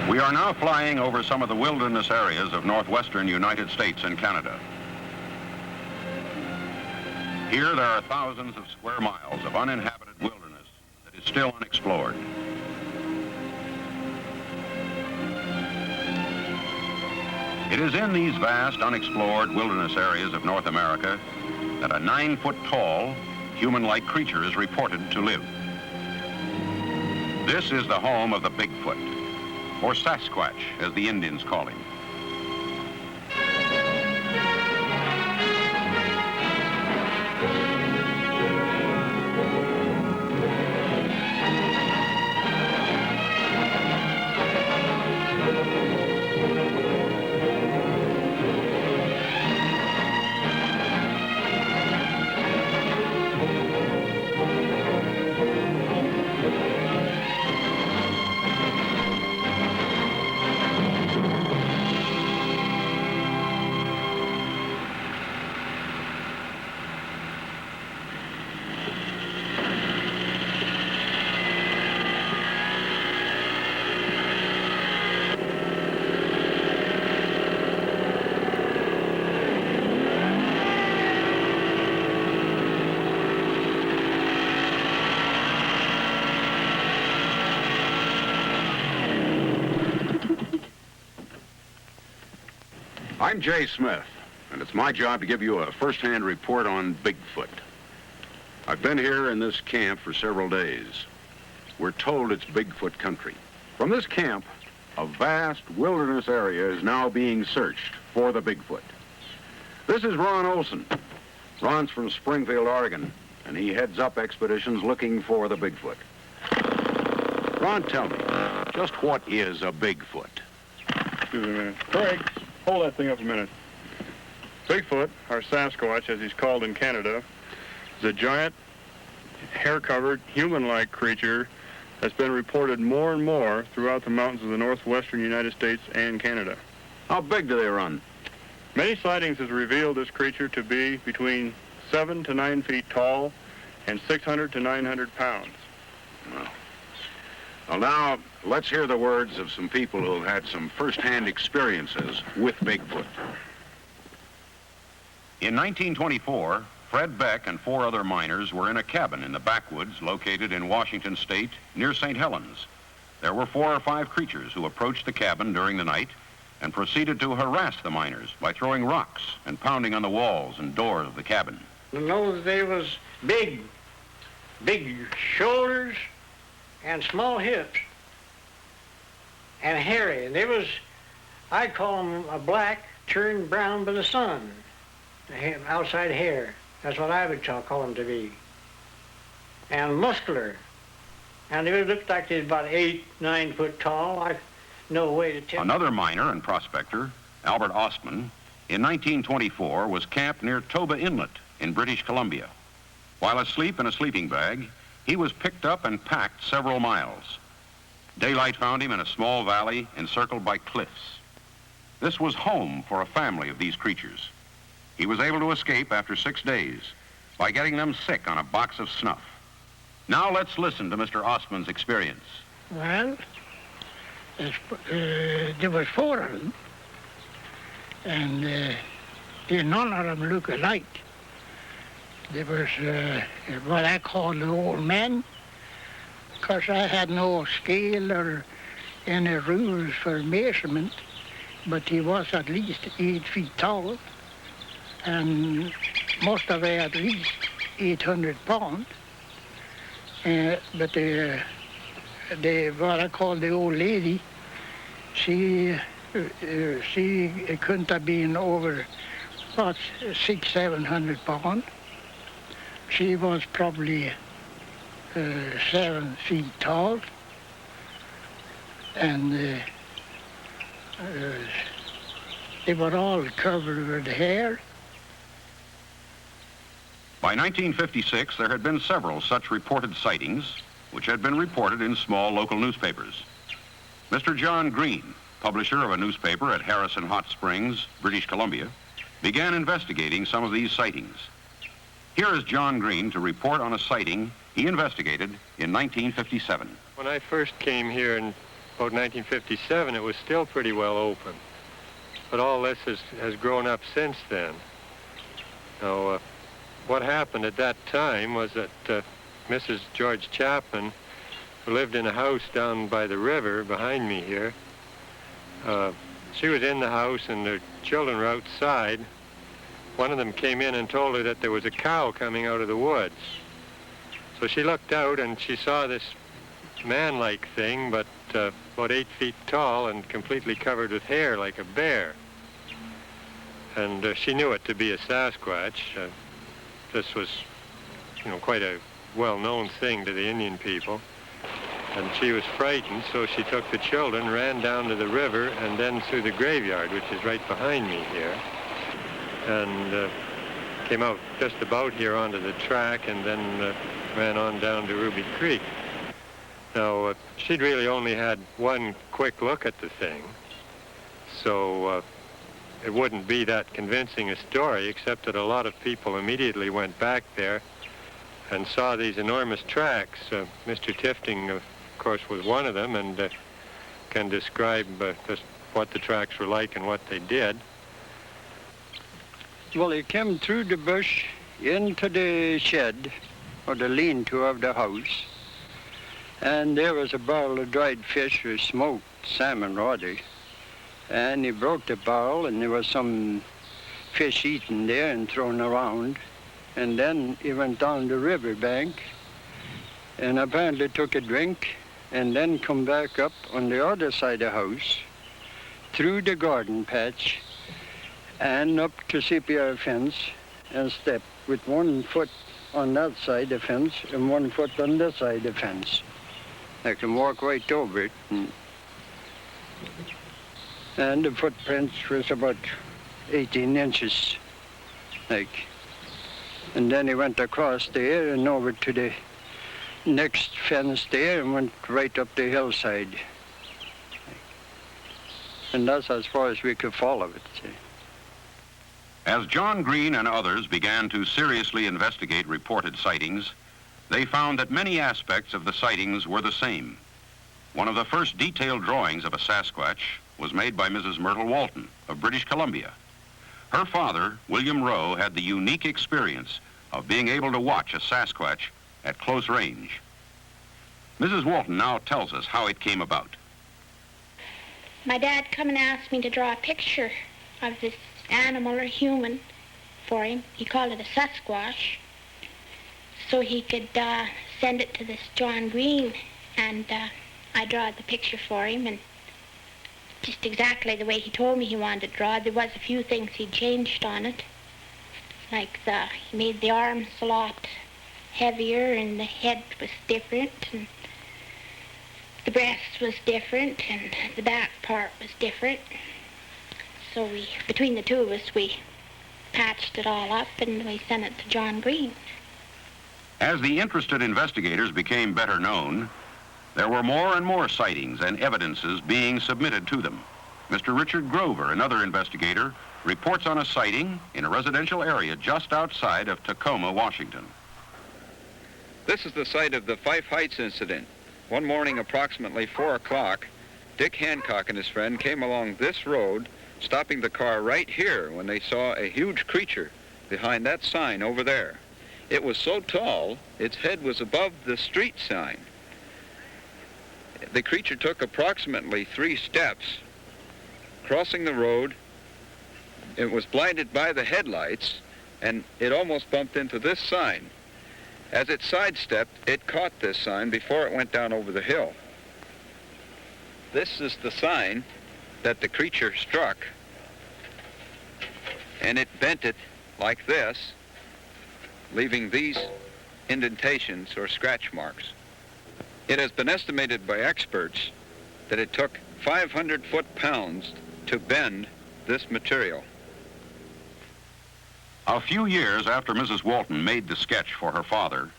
We are now flying over some of the wilderness areas of northwestern United States and Canada. Here there are thousands of square miles of uninhabited wilderness that is still unexplored. It is in these vast, unexplored wilderness areas of North America that a 9-foot-tall, human-like creature is reported to live. This is the home of the Bigfoot, or Sasquatch, as the Indians call him. I'm Jay Smith, and it's my job to give you a first-hand report on Bigfoot. I've been here in this camp for several days. We're told it's Bigfoot country. From this camp, a vast wilderness area is now being searched for the Bigfoot. This is Ron Olson. Ron's from Springfield, Oregon, and he heads up expeditions looking for the Bigfoot. Ron, tell me, just what is a Bigfoot? Excuse me a minute. Craig, hold that thing up a minute. Bigfoot, or Sasquatch as he's called in Canada, is a giant, hair-covered, human-like creature that's been reported more and more throughout the mountains of the northwestern United States and Canada. How big do they run? Many sightings have revealed this creature to be between 7 to 9 feet tall and 600 to 900 pounds. Well, now, let's hear the words of some people who have had some first-hand experiences with Bigfoot. In 1924, Fred Beck and 4 other miners were in a cabin in the backwoods located in Washington State near St. Helens. There were 4 or 5 creatures who approached the cabin during the night and proceeded to harass the miners by throwing rocks and pounding on the walls and doors of the cabin. In those days was big shoulders and small hips and hairy. And they was, I'd call them a black turned brown by the sun, the outside hair. That's what I would call them to be. And muscular. And they looked like they was about 8, 9 foot tall. I no way to tell. Another miner and prospector, Albert Ostman, in 1924 was camped near Toba Inlet in British Columbia. While asleep in a sleeping bag, he was picked up and packed several miles. Daylight found him in a small valley encircled by cliffs. This was home for a family of these creatures. He was able to escape after 6 days by getting them sick on a box of snuff. Now let's listen to Mr. Ostman's experience. Well, there was 4 of them, and none of them look alike. There was what I call the old man, because I had no scale or any rules for measurement, but he was at least 8 feet tall, and must have at least 800 pounds. But what I call the old lady, she couldn't have been over about 600-700 pounds. She was probably 7 feet tall, and they were all covered with hair. By 1956, there had been several such reported sightings, which had been reported in small local newspapers. Mr. John Green, publisher of a newspaper at Harrison Hot Springs, British Columbia, began investigating some of these sightings. Here is John Green to report on a sighting he investigated in 1957. When I first came here in about 1957, it was still pretty well open. But all this has grown up since then. Now, what happened at that time was that Mrs. George Chapman, who lived in a house down by the river behind me here, she was in the house and the children were outside. One of them came in and told her that there was a cow coming out of the woods. So she looked out and she saw this man-like thing, but about 8 feet tall and completely covered with hair like a bear. And she knew it to be a Sasquatch. This was, quite a well-known thing to the Indian people. And she was frightened, so she took the children, ran down to the river, and then through the graveyard, which is right behind me here, and came out just about here onto the track, and then ran on down to Ruby Creek. Now, she'd really only had one quick look at the thing, so it wouldn't be that convincing a story, except that a lot of people immediately went back there and saw these enormous tracks. Mr. Tifting, of course, was one of them, and can describe just what the tracks were like and what they did. Well, he came through the bush into the shed, or the lean-to of the house, and there was a barrel of dried fish or smoked salmon, rather. And he broke the barrel, and there was some fish eaten there and thrown around. And then he went down the riverbank and apparently took a drink and then come back up on the other side of the house, through the garden patch and up to CPR fence and stepped with 1 foot on that side of the fence and 1 foot on this side of the fence. I can walk right over it. And the footprints was about 18 inches, like. And then he went across there and over to the next fence there and went right up the hillside. And that's as far as we could follow it. See. As John Green and others began to seriously investigate reported sightings, they found that many aspects of the sightings were the same. One of the first detailed drawings of a Sasquatch was made by Mrs. Myrtle Walton of British Columbia. Her father, William Rowe, had the unique experience of being able to watch a Sasquatch at close range. Mrs. Walton now tells us how it came about. My dad come and asked me to draw a picture of this animal or human for him. He called it a Sasquatch, so he could send it to this John Green, and I drawed the picture for him, and just exactly the way he told me he wanted it drawn. There was a few things he changed on it, like he made the arms a lot heavier, and the head was different, and the breast was different, and the back part was different. So between the two of us, we patched it all up, and we sent it to John Green. As the interested investigators became better known, there were more and more sightings and evidences being submitted to them. Mr. Richard Grover, another investigator, reports on a sighting in a residential area just outside of Tacoma, Washington. This is the site of the Fife Heights incident. One morning, approximately 4 o'clock, Dick Hancock and his friend came along this road, stopping the car right here when they saw a huge creature behind that sign over there. It was so tall, its head was above the street sign. The creature took approximately 3 steps, crossing the road. It was blinded by the headlights, and it almost bumped into this sign. As it sidestepped, it caught this sign before it went down over the hill. This is the sign that the creature struck, and it bent it like this, leaving these indentations or scratch marks. It has been estimated by experts that it took 500 foot-pounds to bend this material. A few years after Mrs. Walton made the sketch for her father,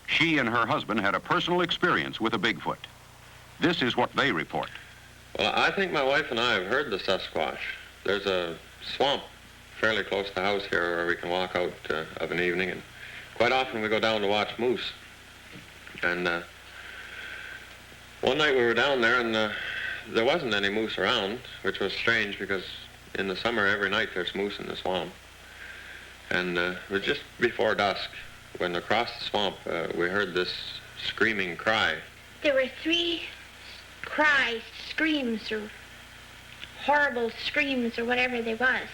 she and her husband had a personal experience with a Bigfoot. This is what they report. Well, I think my wife and I have heard the Sasquatch. There's a swamp fairly close to the house here where we can walk out of an evening, and quite often we go down to watch moose. And one night we were down there, and there wasn't any moose around, which was strange because in the summer every night there's moose in the swamp. And it was just before dusk when across the swamp we heard this screaming cry. There were 3 cries, screams, or horrible screams, or whatever they was.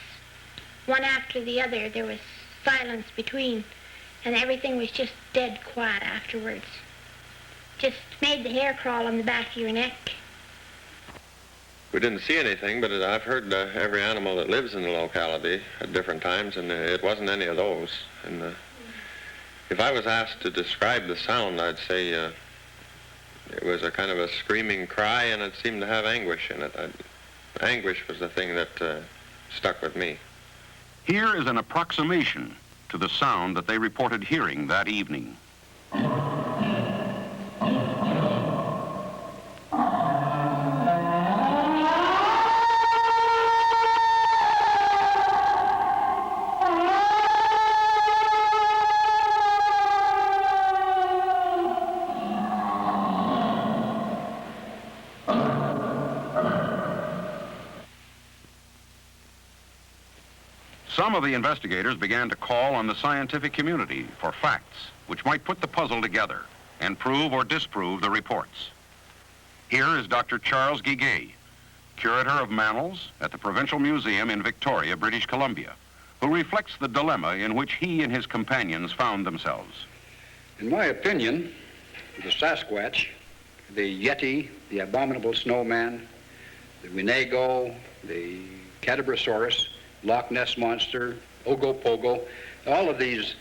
One after the other, there was silence between, and everything was just dead quiet afterwards. Just made the hair crawl on the back of your neck. We didn't see anything, but I've heard every animal that lives in the locality at different times, and it wasn't any of those. And if I was asked to describe the sound, I'd say it was a kind of a screaming cry, and it seemed to have anguish in it. Anguish was the thing that stuck with me. Here is an approximation to the sound that they reported hearing that evening. Some of the investigators began to call on the scientific community for facts which might put the puzzle together and prove or disprove the reports. Here is Dr. Charles Guiguet, curator of mammals at the Provincial Museum in Victoria, British Columbia, who reflects the dilemma in which he and his companions found themselves. In my opinion, the Sasquatch, the Yeti, the abominable snowman, the Winnebago, the Cadabrosaurus, Loch Ness Monster, Ogopogo, all of these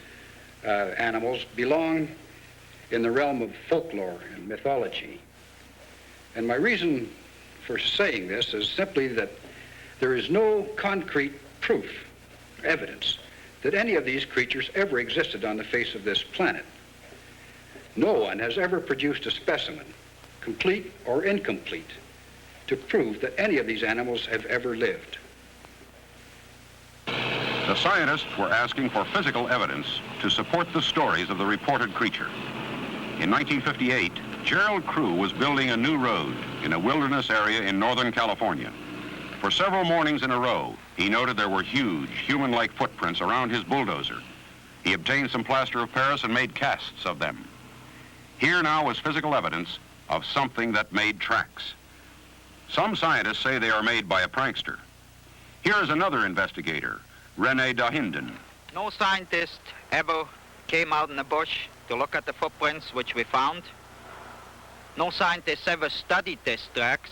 animals belong in the realm of folklore and mythology. And my reason for saying this is simply that there is no concrete proof, evidence, that any of these creatures ever existed on the face of this planet. No one has ever produced a specimen, complete or incomplete, to prove that any of these animals have ever lived. The scientists were asking for physical evidence to support the stories of the reported creature. In 1958, Gerald Crew was building a new road in a wilderness area in Northern California. For several mornings in a row, he noted there were huge, human-like footprints around his bulldozer. He obtained some plaster of Paris and made casts of them. Here now was physical evidence of something that made tracks. Some scientists say they are made by a prankster. Here is another investigator, Rene Dahinden. No scientist ever came out in the bush to look at the footprints which we found. No scientists ever studied these tracks.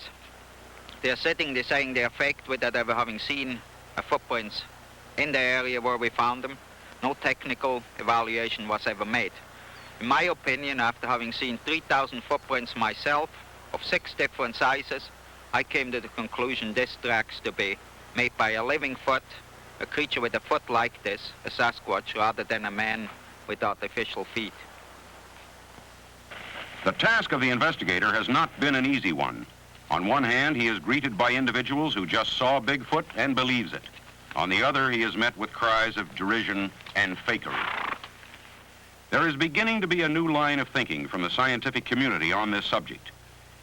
They're sitting there saying they're faked without ever having seen footprints in the area where we found them. No technical evaluation was ever made. In my opinion, after having seen 3,000 footprints myself of 6 different sizes, I came to the conclusion this tracks to be made by a living foot, a creature with a foot like this, a Sasquatch, rather than a man with artificial feet. The task of the investigator has not been an easy one. On one hand, he is greeted by individuals who just saw Bigfoot and believes it. On the other, he is met with cries of derision and fakery. There is beginning to be a new line of thinking from the scientific community on this subject.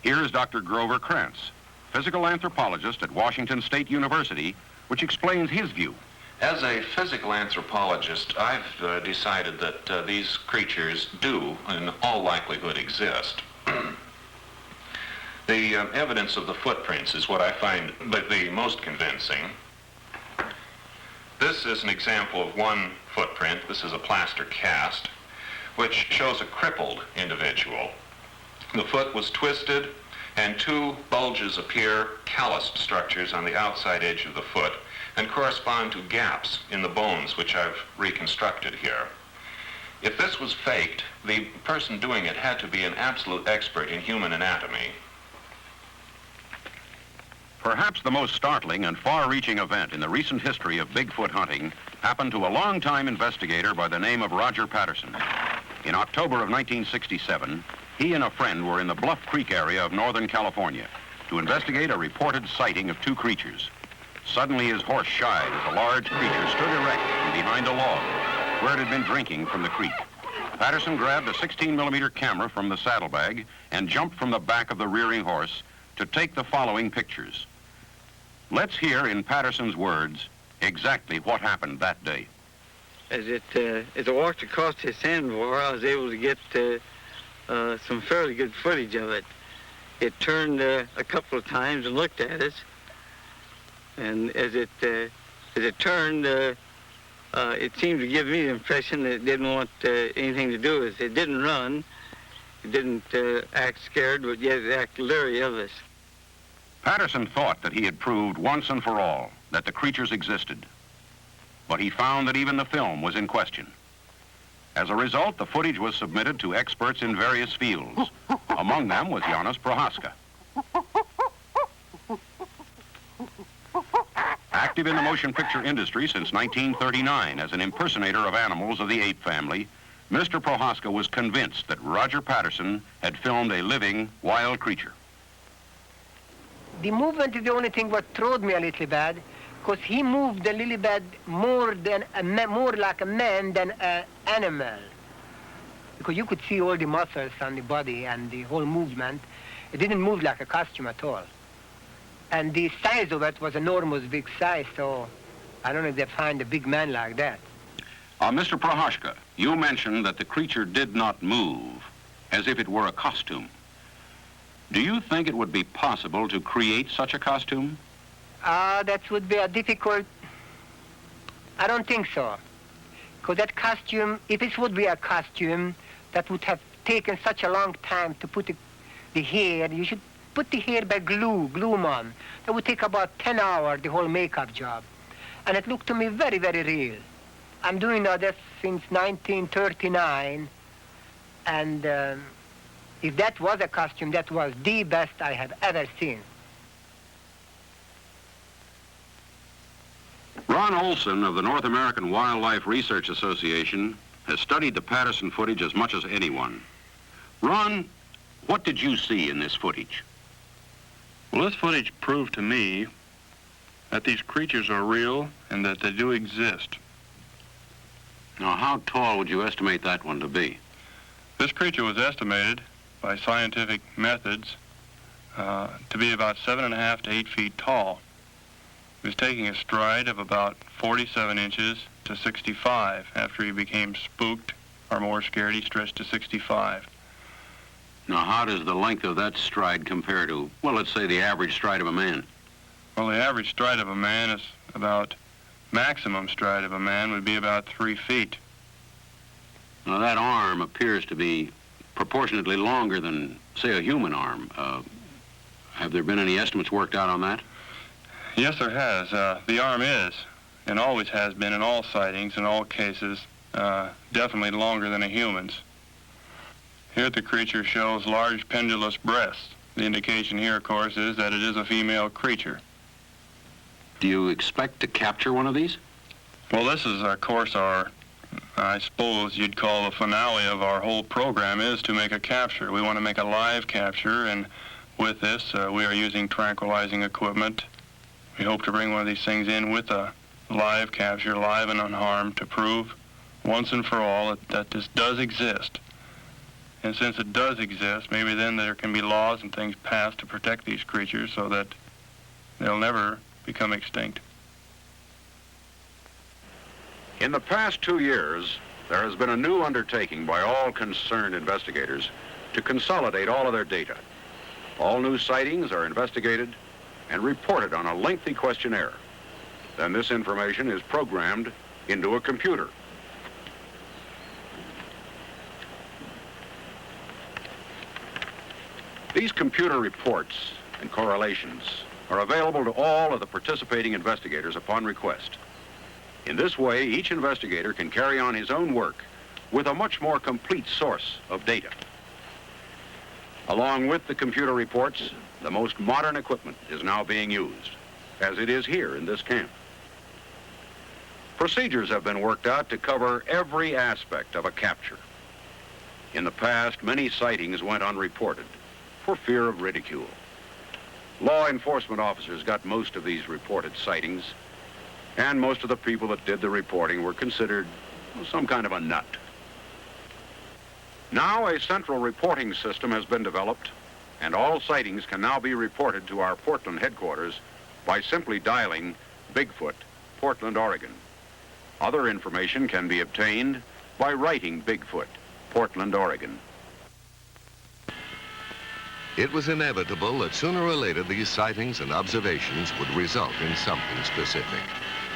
Here is Dr. Grover Krantz, physical anthropologist at Washington State University, which explains his view. As a physical anthropologist, I've decided that these creatures do, in all likelihood, exist. The evidence of the footprints is what I find the most convincing. This is an example of one footprint. This is a plaster cast, which shows a crippled individual. The foot was twisted, and 2 bulges appear, calloused structures on the outside edge of the foot, and correspond to gaps in the bones which I've reconstructed here. If this was faked, the person doing it had to be an absolute expert in human anatomy. Perhaps the most startling and far-reaching event in the recent history of Bigfoot hunting happened to a long-time investigator by the name of Roger Patterson. In October of 1967, he and a friend were in the Bluff Creek area of Northern California to investigate a reported sighting of 2 creatures. Suddenly his horse shied as a large creature stood erect from behind a log where it had been drinking from the creek. Patterson grabbed a 16mm camera from the saddlebag and jumped from the back of the rearing horse, to take the following pictures. Let's hear in Patterson's words exactly what happened that day. As I walked across the sandbar, I was able to get some fairly good footage of it. It turned a couple of times and looked at us, and as it turned, it seemed to give me the impression that it didn't want anything to do with us. It didn't run, it didn't act scared, but yet it acted leery of us. Patterson thought that he had proved once and for all that the creatures existed, but he found that even the film was in question. As a result, the footage was submitted to experts in various fields. Among them was Lawrence Crowley. Active in the motion picture industry since 1939 as an impersonator of animals of the ape family, Mr. Prohaska was convinced that Roger Patterson had filmed a living, wild creature. The movement is the only thing what throwed me a little bad, because he moved a little bit more like a man than an animal. Because you could see all the muscles on the body and the whole movement. It didn't move like a costume at all. And the size of it was enormous big size, so I don't know if they find a big man like that. Mr. Prohaska, you mentioned that the creature did not move, as if it were a costume. Do you think it would be possible to create such a costume? That would be a difficult... I don't think so. Because that costume, if it would be a costume, that would have taken such a long time to put the hair. You should put the hair by glue on. That would take about 10 hours, the whole makeup job. And it looked to me very, very real. I'm doing this since 1939, and if that was a costume, that was the best I have ever seen. Ron Olson of the North American Wildlife Research Association has studied the Patterson footage as much as anyone. Ron, what did you see in this footage? Well, this footage proved to me that these creatures are real and that they do exist. Now, how tall would you estimate that one to be? This creature was estimated by scientific methods to be about 7.5 to 8 feet tall. He was taking a stride of about 47 inches to 65. After he became spooked or more scared, he stretched to 65. Now, how does the length of that stride compare to, well, let's say the average stride of a man? Well, the average stride of a man is about, maximum stride of a man would be about 3 feet. Now, that arm appears to be proportionately longer than, say, a human arm. Have there been any estimates worked out on that? Yes, there has. The arm is, and always has been in all sightings, in all cases, definitely longer than a human's. Here the creature shows large pendulous breasts. The indication here, of course, is that it is a female creature. Do you expect to capture one of these? Well, this is, of course, I suppose you'd call the finale of our whole program is to make a capture. We want to make a live capture, and with this, we are using tranquilizing equipment. We hope to bring one of these things in with a live capture, live and unharmed, to prove once and for all that this does exist. And since it does exist, maybe then there can be laws and things passed to protect these creatures so that they'll never become extinct. In the past 2 years, there has been a new undertaking by all concerned investigators to consolidate all of their data. All new sightings are investigated and reported on a lengthy questionnaire. Then this information is programmed into a computer. These computer reports and correlations are available to all of the participating investigators upon request. In this way, each investigator can carry on his own work with a much more complete source of data. Along with the computer reports, the most modern equipment is now being used, as it is here in this camp. Procedures have been worked out to cover every aspect of a capture. In the past, many sightings went unreported for fear of ridicule. Law enforcement officers got most of these reported sightings, and most of the people that did the reporting were considered some kind of a nut. Now a central reporting system has been developed, and all sightings can now be reported to our Portland headquarters by simply dialing Bigfoot, Portland, Oregon. Other information can be obtained by writing Bigfoot, Portland, Oregon. It was inevitable that sooner or later these sightings and observations would result in something specific.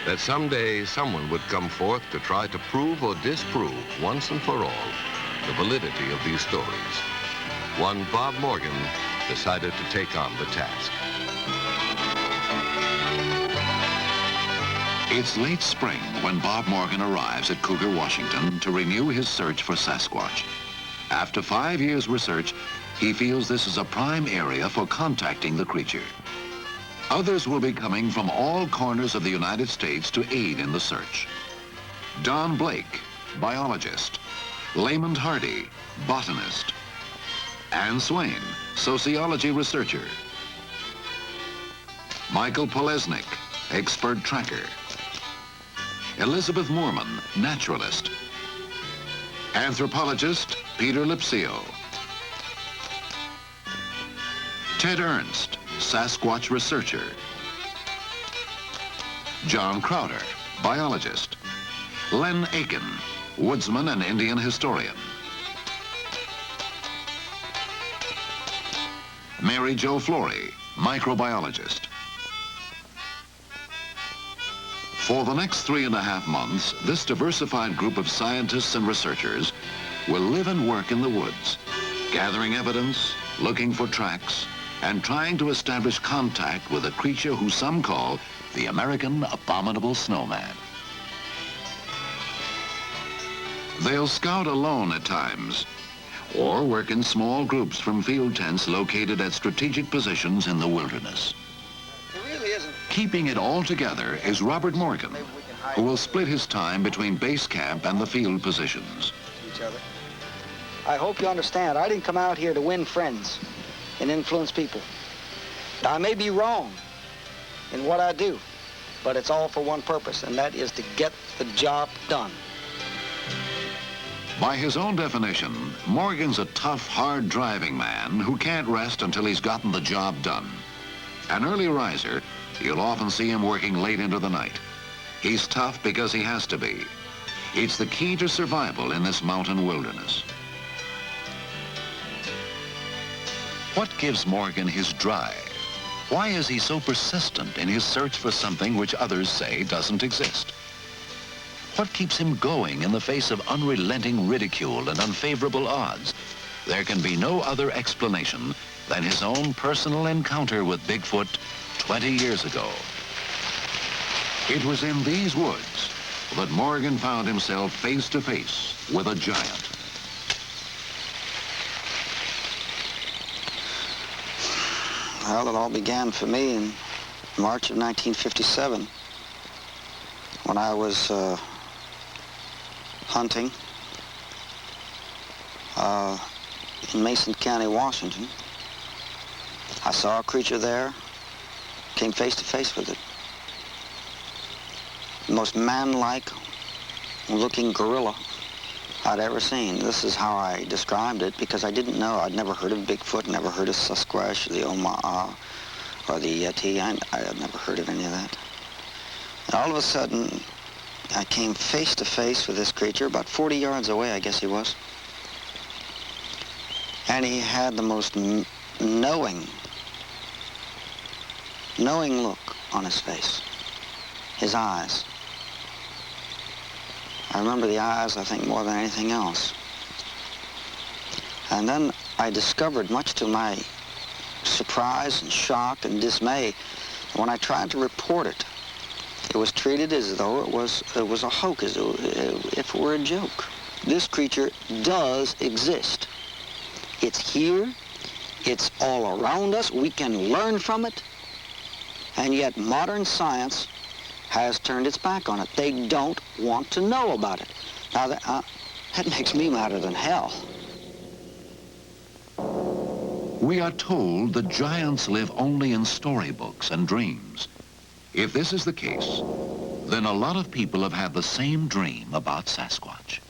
That someday someone would come forth to try to prove or disprove once and for all the validity of these stories. One Bob Morgan decided to take on the task. It's late spring when Bob Morgan arrives at Cougar, Washington to renew his search for Sasquatch. After 5 years' research, he feels this is a prime area for contacting the creature. Others will be coming from all corners of the United States to aid in the search. Don Blake, biologist. Lamont Hardy, botanist. Anne Swain, sociology researcher. Michael Polesnik, expert tracker. Elizabeth Moorman, naturalist. Anthropologist Peter Lipsio. Ted Ernst, Sasquatch researcher. John Crowder, biologist. Len Aiken, woodsman and Indian historian. Mary Jo Flory, microbiologist. For the next 3.5 months, this diversified group of scientists and researchers will live and work in the woods, gathering evidence, looking for tracks, and trying to establish contact with a creature who some call the American abominable snowman. They'll scout alone at times, or work in small groups from field tents located at strategic positions in the wilderness. Keeping it all together is Robert Morgan, who will split his time between base camp and the field positions. I hope you understand, I didn't come out here to win friends and influence people. I may be wrong in what I do, but it's all for one purpose, and that is to get the job done. By his own definition, Morgan's a tough, hard-driving man who can't rest until he's gotten the job done. An early riser, you'll often see him working late into the night. He's tough because he has to be. It's the key to survival in this mountain wilderness. What gives Morgan his drive? Why is he so persistent in his search for something which others say doesn't exist? What keeps him going in the face of unrelenting ridicule and unfavorable odds? There can be no other explanation than his own personal encounter with Bigfoot 20 years ago. It was in these woods that Morgan found himself face to face with a giant. Well, it all began for me in March of 1957 when I was hunting in Mason County, Washington. I saw a creature there, came face to face with it. The most man-like looking gorilla I'd ever seen. This is how I described it because I didn't know. I'd never heard of Bigfoot, never heard of Sasquatch, the Omaha, or the Yeti. I had never heard of any of that. And all of a sudden, I came face to face with this creature, about 40 yards away, I guess he was. And he had the most knowing look on his face. His eyes. I remember the eyes, I think, more than anything else. And then I discovered, much to my surprise and shock and dismay, when I tried to report it, it was treated as though it was a hoax, as if it were a joke. This creature does exist. It's here. It's all around us. We can learn from it. And yet modern science has turned its back on it. They don't want to know about it. Now, that makes me madder than hell. We are told that giants live only in storybooks and dreams. If this is the case, then a lot of people have had the same dream about Sasquatch.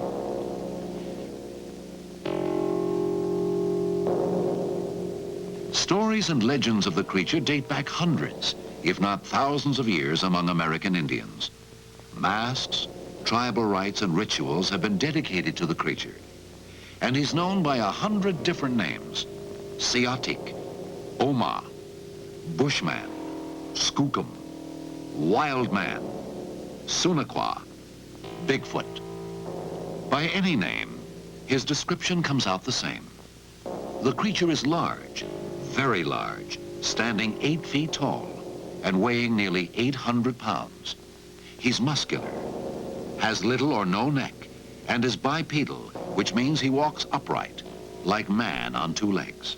Stories and legends of the creature date back hundreds, if not thousands of years among American Indians. Masks, tribal rites, and rituals have been dedicated to the creature. And he's known by 100 different names: Siatik, Oma, Bushman, Skookum, Wild Man, Sunaqua, Bigfoot. By any name, his description comes out the same. The creature is large, very large, standing 8 feet tall and weighing nearly 800 pounds. He's muscular, has little or no neck, and is bipedal, which means he walks upright, like man on 2 legs.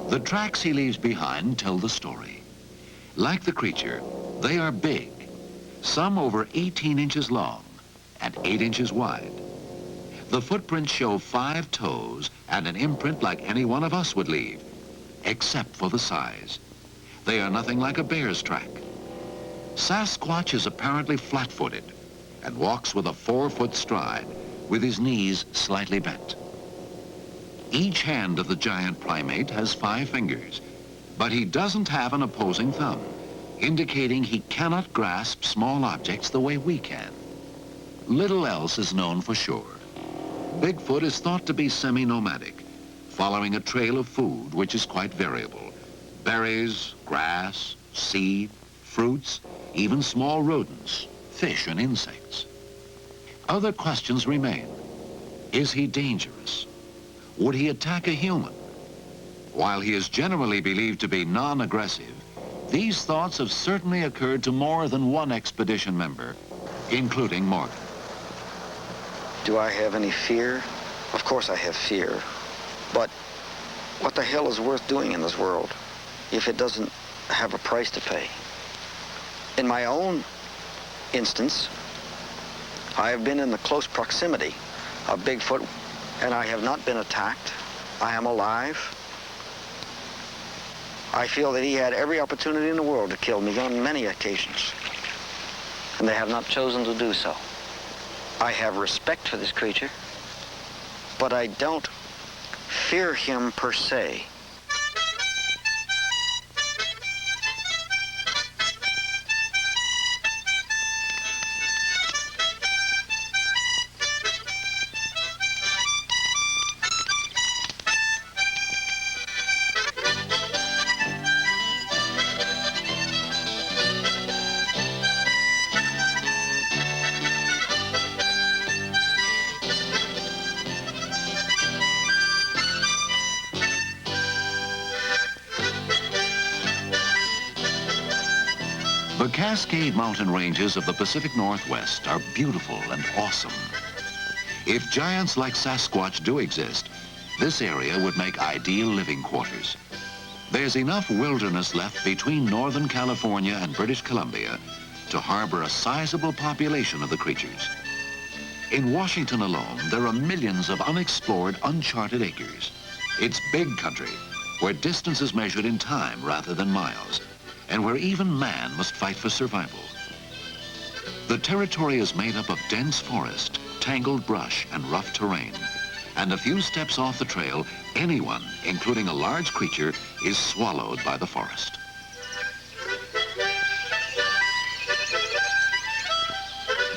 The tracks he leaves behind tell the story. Like the creature, they are big, some over 18 inches long and 8 inches wide. The footprints show 5 toes and an imprint like any one of us would leave, except for the size. They are nothing like a bear's track. Sasquatch is apparently flat-footed and walks with a 4-foot stride, with his knees slightly bent. Each hand of the giant primate has 5 fingers, but he doesn't have an opposing thumb, indicating he cannot grasp small objects the way we can. Little else is known for sure. Bigfoot is thought to be semi-nomadic, following a trail of food which is quite variable. Berries, grass, seed, fruits, even small rodents, fish and insects. Other questions remain. Is he dangerous? Would he attack a human? While he is generally believed to be non-aggressive, these thoughts have certainly occurred to more than one expedition member, including Morgan. Do I have any fear? Of course I have fear. But what the hell is worth doing in this world if it doesn't have a price to pay? In my own instance, I have been in the close proximity of Bigfoot, and I have not been attacked. I am alive. I feel that he had every opportunity in the world to kill me on many occasions, and they have not chosen to do so. I have respect for this creature, but I don't fear him per se. The Cascade Mountain ranges of the Pacific Northwest are beautiful and awesome. If giants like Sasquatch do exist, this area would make ideal living quarters. There's enough wilderness left between Northern California and British Columbia to harbor a sizable population of the creatures. In Washington alone, there are millions of unexplored, uncharted acres. It's big country, where distance is measured in time rather than miles, and where even man must fight for survival. The territory is made up of dense forest, tangled brush, and rough terrain. And a few steps off the trail, anyone, including a large creature, is swallowed by the forest.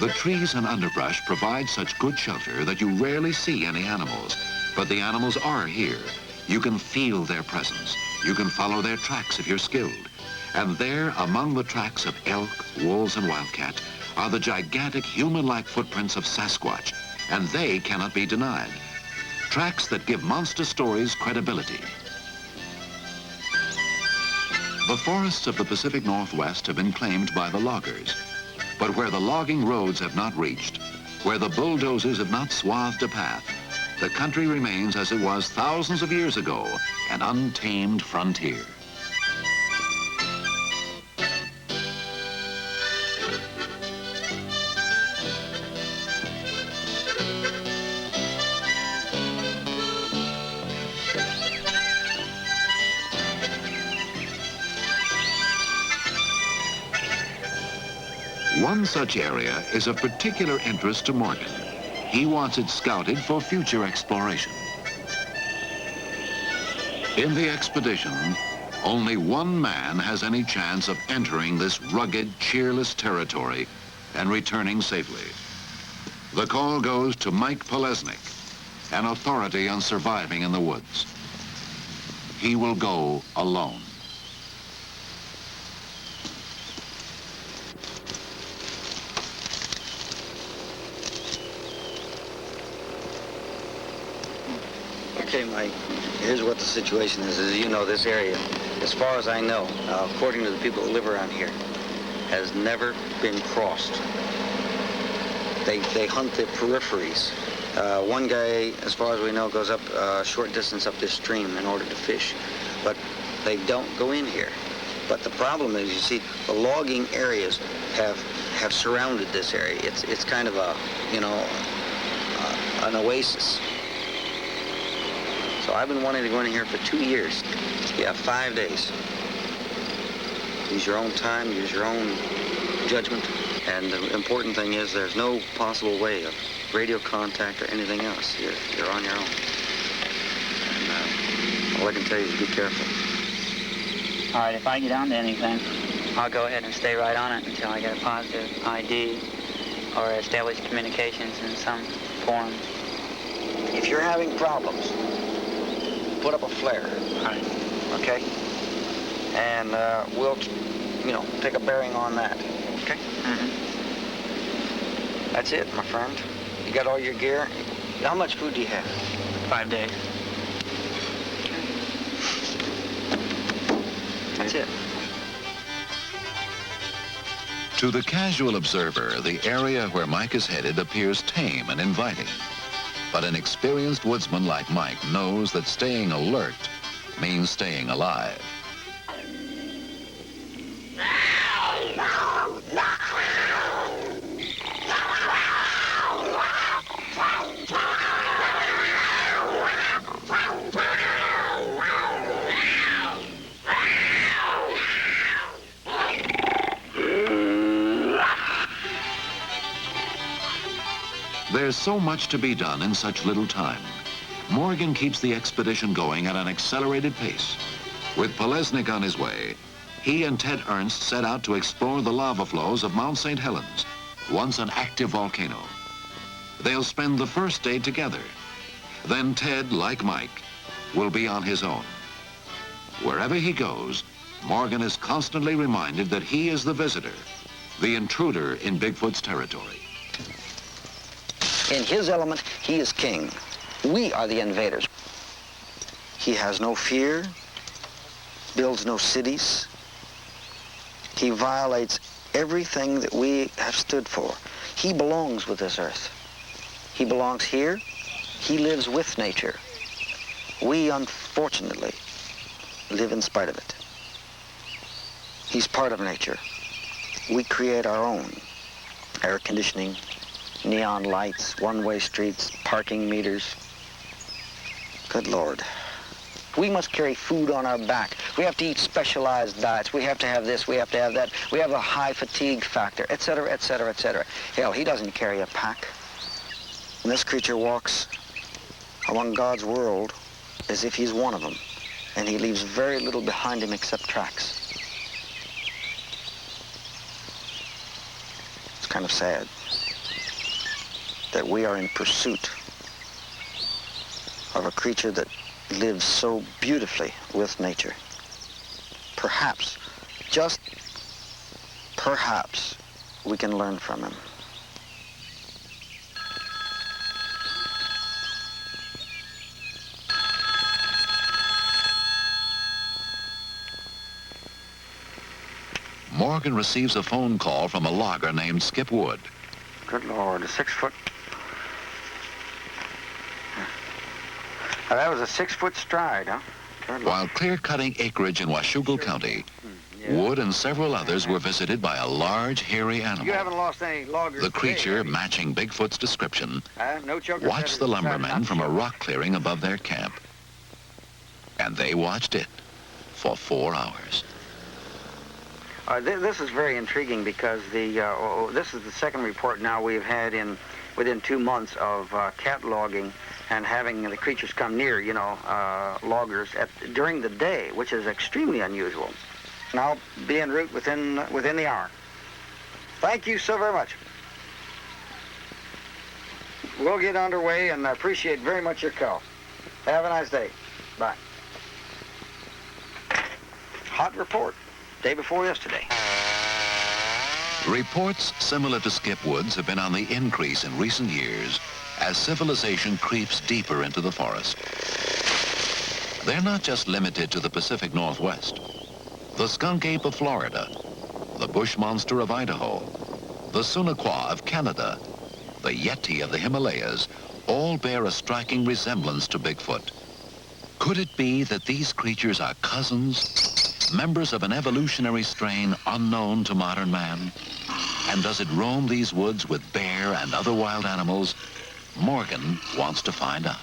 The trees and underbrush provide such good shelter that you rarely see any animals, but the animals are here. You can feel their presence. You can follow their tracks if you're skilled. And there, among the tracks of elk, wolves, and wildcat, are the gigantic human-like footprints of Sasquatch, and they cannot be denied. Tracks that give monster stories credibility. The forests of the Pacific Northwest have been claimed by the loggers, but where the logging roads have not reached, where the bulldozers have not swathed a path, the country remains as it was thousands of years ago, an untamed frontier. One such area is of particular interest to Morgan. He wants it scouted for future exploration. In the expedition, only one man has any chance of entering this rugged, cheerless territory and returning safely. The call goes to Mike Polesnik, an authority on surviving in the woods. He will go alone. Okay, Mike, here's what the situation is. As you know, this area, as far as I know, according to the people who live around here, has never been crossed. They hunt the peripheries. One guy, as far as we know, goes up a short distance up this stream in order to fish, but they don't go in here. But the problem is, you see, the logging areas have surrounded this area. It's kind of a, you know, an oasis. So I've been wanting to go in here for 2 years. You have 5 days. Use your own time, use your own judgment. And the important thing is there's no possible way of radio contact or anything else. You're on your own. And all I can tell you is be careful. All right, if I get onto anything, I'll go ahead and stay right on it until I get a positive ID or establish communications in some form. If you're having problems, put up a flare. All right. Okay? And we'll, you know, take a bearing on that. Okay? Mm-hmm. That's it, my friend. You got all your gear? How much food do you have? 5 days. That's it. To the casual observer, the area where Mike is headed appears tame and inviting. But an experienced woodsman like Mike knows that staying alert means staying alive. There's so much to be done in such little time. Morgan keeps the expedition going at an accelerated pace. With Polesnik on his way, he and Ted Ernst set out to explore the lava flows of Mount St. Helens, once an active volcano. They'll spend the first day together. Then Ted, like Mike, will be on his own. Wherever he goes, Morgan is constantly reminded that he is the visitor, the intruder in Bigfoot's territory. In his element, he is king. We are the invaders. He has no fear, builds no cities. He violates everything that we have stood for. He belongs with this earth. He belongs here. He lives with nature. We, unfortunately, live in spite of it. He's part of nature. We create our own air conditioning, neon lights, one-way streets, parking meters. Good Lord. We must carry food on our back. We have to eat specialized diets. We have to have this, we have to have that. We have a high fatigue factor, etc., etc., etc. Hell, he doesn't carry a pack. And this creature walks among God's world as if he's one of them, and he leaves very little behind him except tracks. It's kind of sad that we are in pursuit of a creature that lives so beautifully with nature. Perhaps, just perhaps, we can learn from him. Morgan receives a phone call from a logger named Skip Wood. Good Lord, a 6 foot. Now, that was a 6 foot stride, huh? While clear-cutting acreage in Washougal County, Wood and several others were visited by a large, hairy animal. You haven't lost any loggers. The creature, today, matching Bigfoot's description, no choker watched the lumbermen from a rock clearing above their camp. And they watched it for 4 hours. This is very intriguing because this is the second report now we've had within 2 months of cataloging and having the creatures come near, loggers during the day, which is extremely unusual. And I'll be en route within the hour. Thank you so very much. We'll get underway, and I appreciate very much your call. Have a nice day. Bye. Hot report, day before yesterday. Reports similar to Skip Wood's have been on the increase in recent years as civilization creeps deeper into the forest. They're not just limited to the Pacific Northwest. The skunk ape of Florida, the bush monster of Idaho, the Sunaquah of Canada, the Yeti of the Himalayas, all bear a striking resemblance to Bigfoot. Could it be that these creatures are cousins, members of an evolutionary strain unknown to modern man? And does it roam these woods with bear and other wild animals? Morgan wants to find out.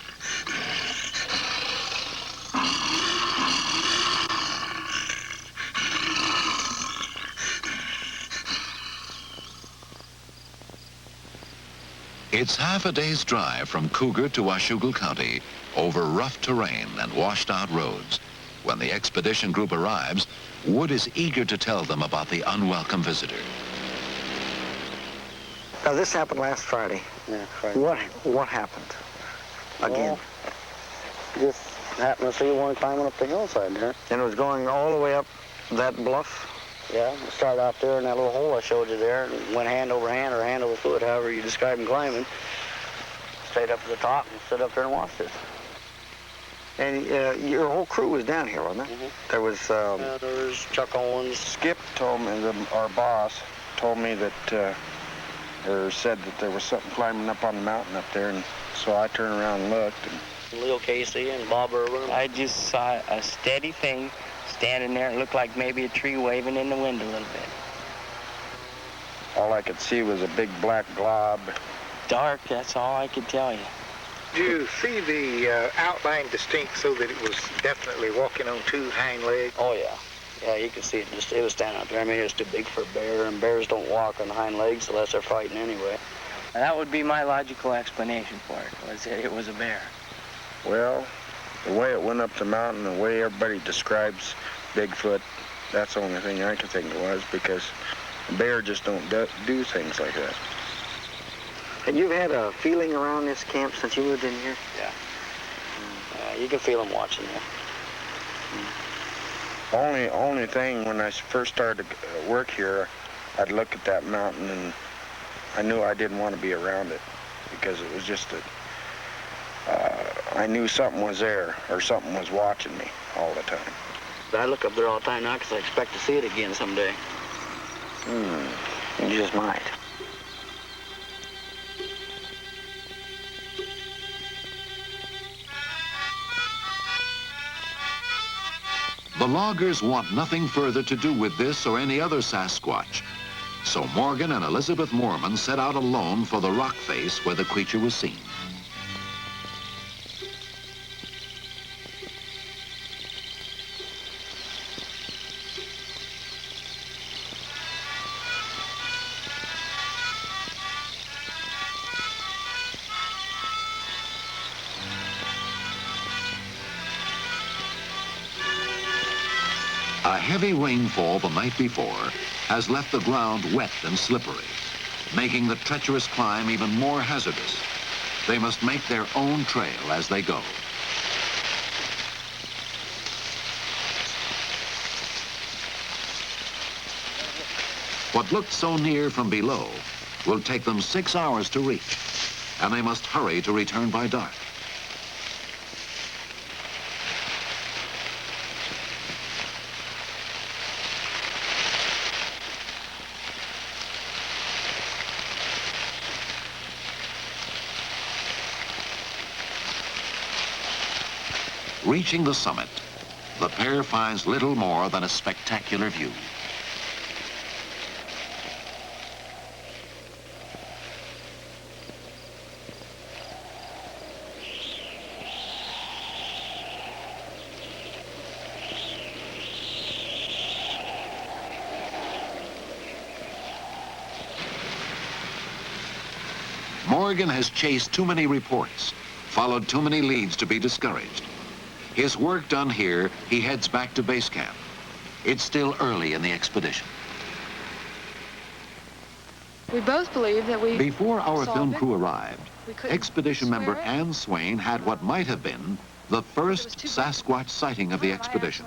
It's half a day's drive from Cougar to Washougal County over rough terrain and washed-out roads. When the expedition group arrives, Wood is eager to tell them about the unwelcome visitor. Now, this happened last Friday. Yeah, Friday. What happened? Again? Well, just happened to see one climbing up the hillside there. And it was going all the way up that bluff? Yeah, it started out there in that little hole I showed you there, and went hand over hand or hand over foot, however you describe him climbing. Stayed up to the top and stood up there and watched it. And your whole crew was down here, wasn't it? Mm-hmm. There was... there was Chuck Owens. Skip told me, our boss told me that, or said that there was something climbing up on the mountain up there, and so I turned around and looked. And Lil Casey and Bob Irwin. I just saw a steady thing standing there. It looked like maybe a tree waving in the wind a little bit. All I could see was a big black glob. Dark, that's all I could tell you. Did you see the outline distinct so that it was definitely walking on two hind legs? Oh, yeah. Yeah, you could see it. It was standing out there. I mean, it was too big for a bear, and bears don't walk on hind legs unless they're fighting anyway. That would be my logical explanation for it, was that it was a bear. Well, the way it went up the mountain, the way everybody describes Bigfoot, that's the only thing I can think it was, because a bear just don't do things like that. And you've had a feeling around this camp since you moved in here? Yeah. You can feel them watching you. Only thing, when I first started to work here, I'd look at that mountain and I knew I didn't want to be around it, because it was just I knew something was there, or something was watching me all the time. I look up there all the time now because I expect to see it again someday. You just might. The loggers want nothing further to do with this or any other Sasquatch. So Morgan and Elizabeth Moorman set out alone for the rock face where the creature was seen. A heavy rainfall the night before has left the ground wet and slippery, making the treacherous climb even more hazardous. They must make their own trail as they go. What looked so near from below will take them 6 hours to reach, and they must hurry to return by dark. Reaching the summit, the pair finds little more than a spectacular view. Morgan has chased too many reports. followed too many leads to be discouraged. His work done here, he heads back to base camp. It's still early in the expedition. We both believe that we... Before our saw film Bigfoot. crew arrived, We couldn't expedition member swear it. Ann Swain had what might have been the first Sasquatch sighting of the expedition.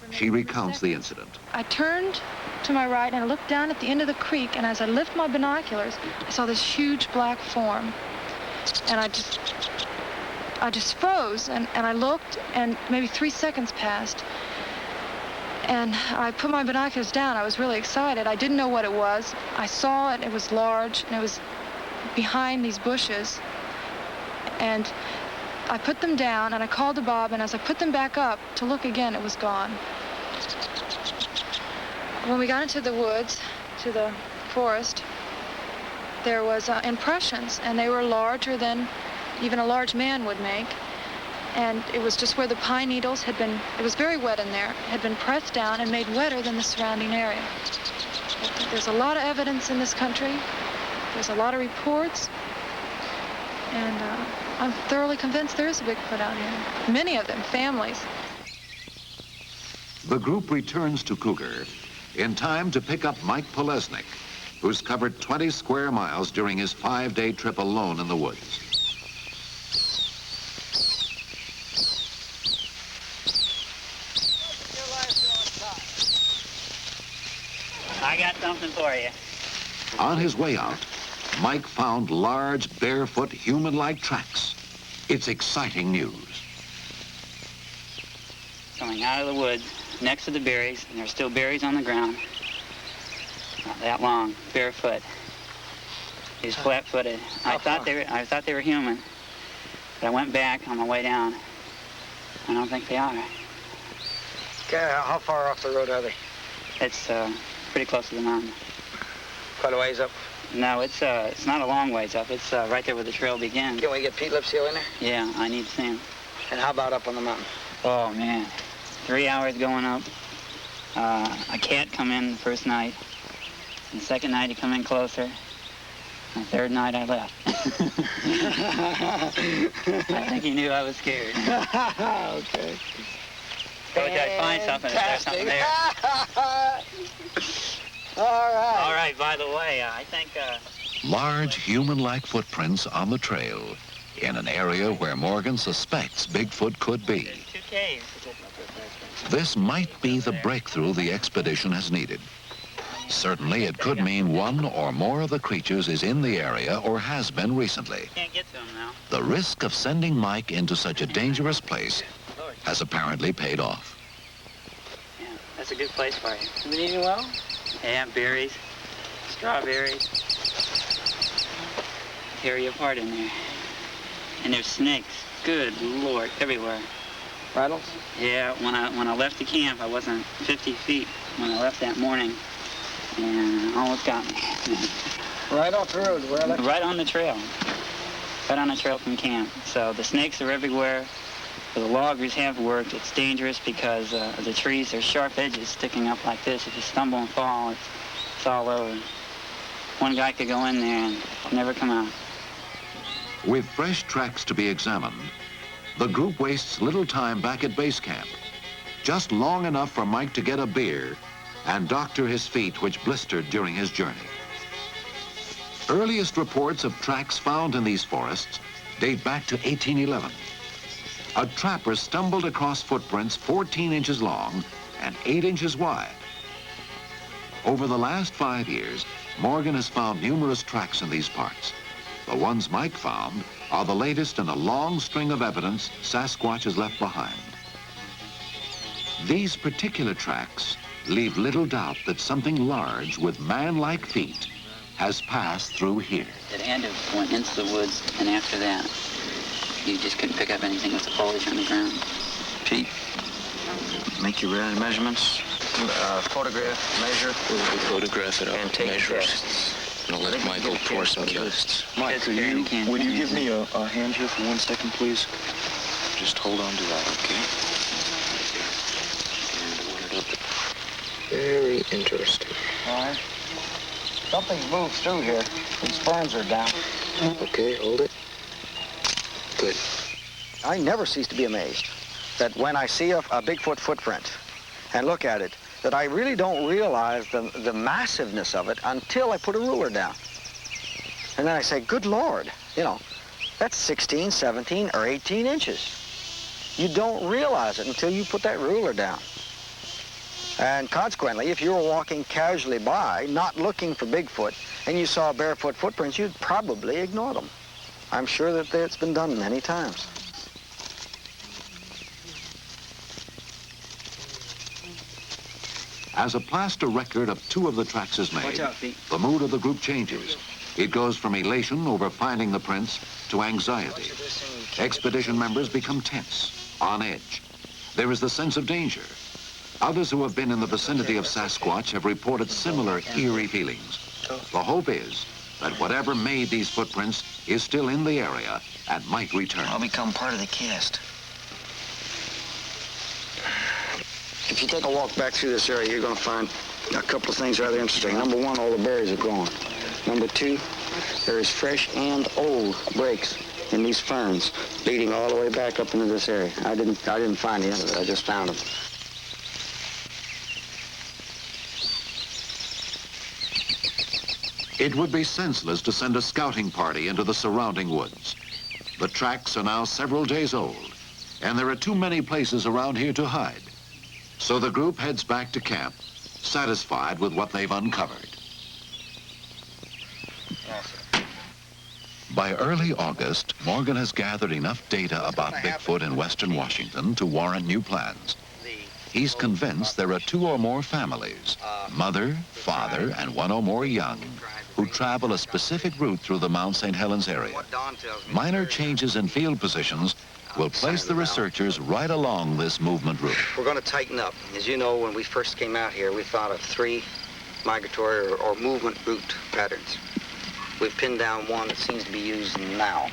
She recounts the incident. I turned to my right and I looked down at the end of the creek, and as I lifted my binoculars, I saw this huge black form. And I just froze, and I looked, and maybe 3 seconds passed. And I put my binoculars down. I was really excited. I didn't know what it was. I saw it. It was large, and it was behind these bushes. And I put them down, and I called to Bob, and as I put them back up to look again, it was gone. When we got into the woods, to the forest, there was impressions, and they were larger than even a large man would make. And it was just where the pine needles had been, it was very wet in there, had been pressed down and made wetter than the surrounding area. There's a lot of evidence in this country. There's a lot of reports. And I'm thoroughly convinced there is a Bigfoot out here. Many of them, families. The group returns to Cougar in time to pick up Mike Polesnik, who's covered 20 square miles during his 5-day trip alone in the woods. I got something for you. On his way out, Mike found large, barefoot, human-like tracks. It's exciting news. Coming out of the woods next to the berries, and there's still berries on the ground. Not that long, barefoot. He's flat-footed. I thought they were human, but I went back on my way down. I don't think they are. Okay, how far off the road are they? It's pretty close to the mountain. Quite a ways up. No, it's not a long ways up. It's right there where the trail begins. Can we get Pete Lips Hill in there? Yeah, I need to see him. And how about up on the mountain? Oh, man. 3 hours going up. A cat come in the first night. And the second night he come in closer. The third night I left. I think he knew I was scared. Okay. Told you I'd find something if there's something there. All right. All right, by the way, I think... Large human-like footprints on the trail in an area where Morgan suspects Bigfoot could be. 2 caves. This might be the breakthrough the expedition has needed. Certainly, it could mean one or more of the creatures is in the area or has been recently. Can't get to him now. The risk of sending Mike into such a dangerous place has apparently paid off. Yeah, that's a good place for you. You been eating well? Yeah, berries, strawberries. Tear you apart in there. And there's snakes. Good Lord, everywhere. Rattles? Yeah, when I left the camp, I wasn't 50 feet when I left that morning, and almost got me. Right off the road, where I left? Right on the trail. Right on the trail from camp. So the snakes are everywhere. The loggers have worked. It's dangerous because the trees, there's sharp edges sticking up like this. If you stumble and fall, it's all over. One guy could go in there and never come out. With fresh tracks to be examined, the group wastes little time back at base camp. Just long enough for Mike to get a beer and doctor his feet, which blistered during his journey. Earliest reports of tracks found in these forests date back to 1811. A trapper stumbled across footprints 14 inches long and 8 inches wide. Over the last 5 years, Morgan has found numerous tracks in these parts. The ones Mike found are the latest in a long string of evidence Sasquatch has left behind. These particular tracks leave little doubt that something large with man-like feet has passed through here. It had to have went into the woods, and after that, you just couldn't pick up anything with the foliage on the ground. Pete, make your measurements, photograph, measure. We'll photograph it up and take measure. tests. And I'll let Michael pour some casts. Mike, would you give me a hand here for 1 second, please? Just hold on to that, okay? Very interesting. All right. Something's moved through here. These ferns are down. Okay, hold it. Good. I never cease to be amazed that when I see a Bigfoot footprint and look at it, that I really don't realize the massiveness of it until I put a ruler down. And then I say, good Lord, you know, that's 16, 17, or 18 inches. You don't realize it until you put that ruler down. And consequently, if you were walking casually by, not looking for Bigfoot, and you saw barefoot footprints, you'd probably ignore them. I'm sure that it's been done many times. As a plaster record of 2 of the tracks is made, the mood of the group changes. It goes from elation over finding the prints to anxiety. Expedition members become tense, on edge. There is the sense of danger. Others who have been in the vicinity of Sasquatch have reported similar eerie feelings. The hope is that whatever made these footprints is still in the area and might return. I'll become part of the cast. If you take a walk back through this area, you're going to find a couple of things rather interesting. Number 1, all the berries are gone. Number 2, there is fresh and old breaks in these ferns leading all the way back up into this area. I didn't find the end of it. I just found them. It would be senseless to send a scouting party into the surrounding woods. The tracks are now several days old, and there are too many places around here to hide. So the group heads back to camp, satisfied with what they've uncovered. By early August, Morgan has gathered enough data about Bigfoot in western Washington to warrant new plans. He's convinced there are 2 or more families, mother, father, and 1 or more young, who travel a specific route through the Mount St. Helens area. Minor changes in field positions will place the researchers right along this movement route. We're going to tighten up. As you know, when we first came out here, we thought of 3 migratory or movement route patterns. We've pinned down one that seems to be used now.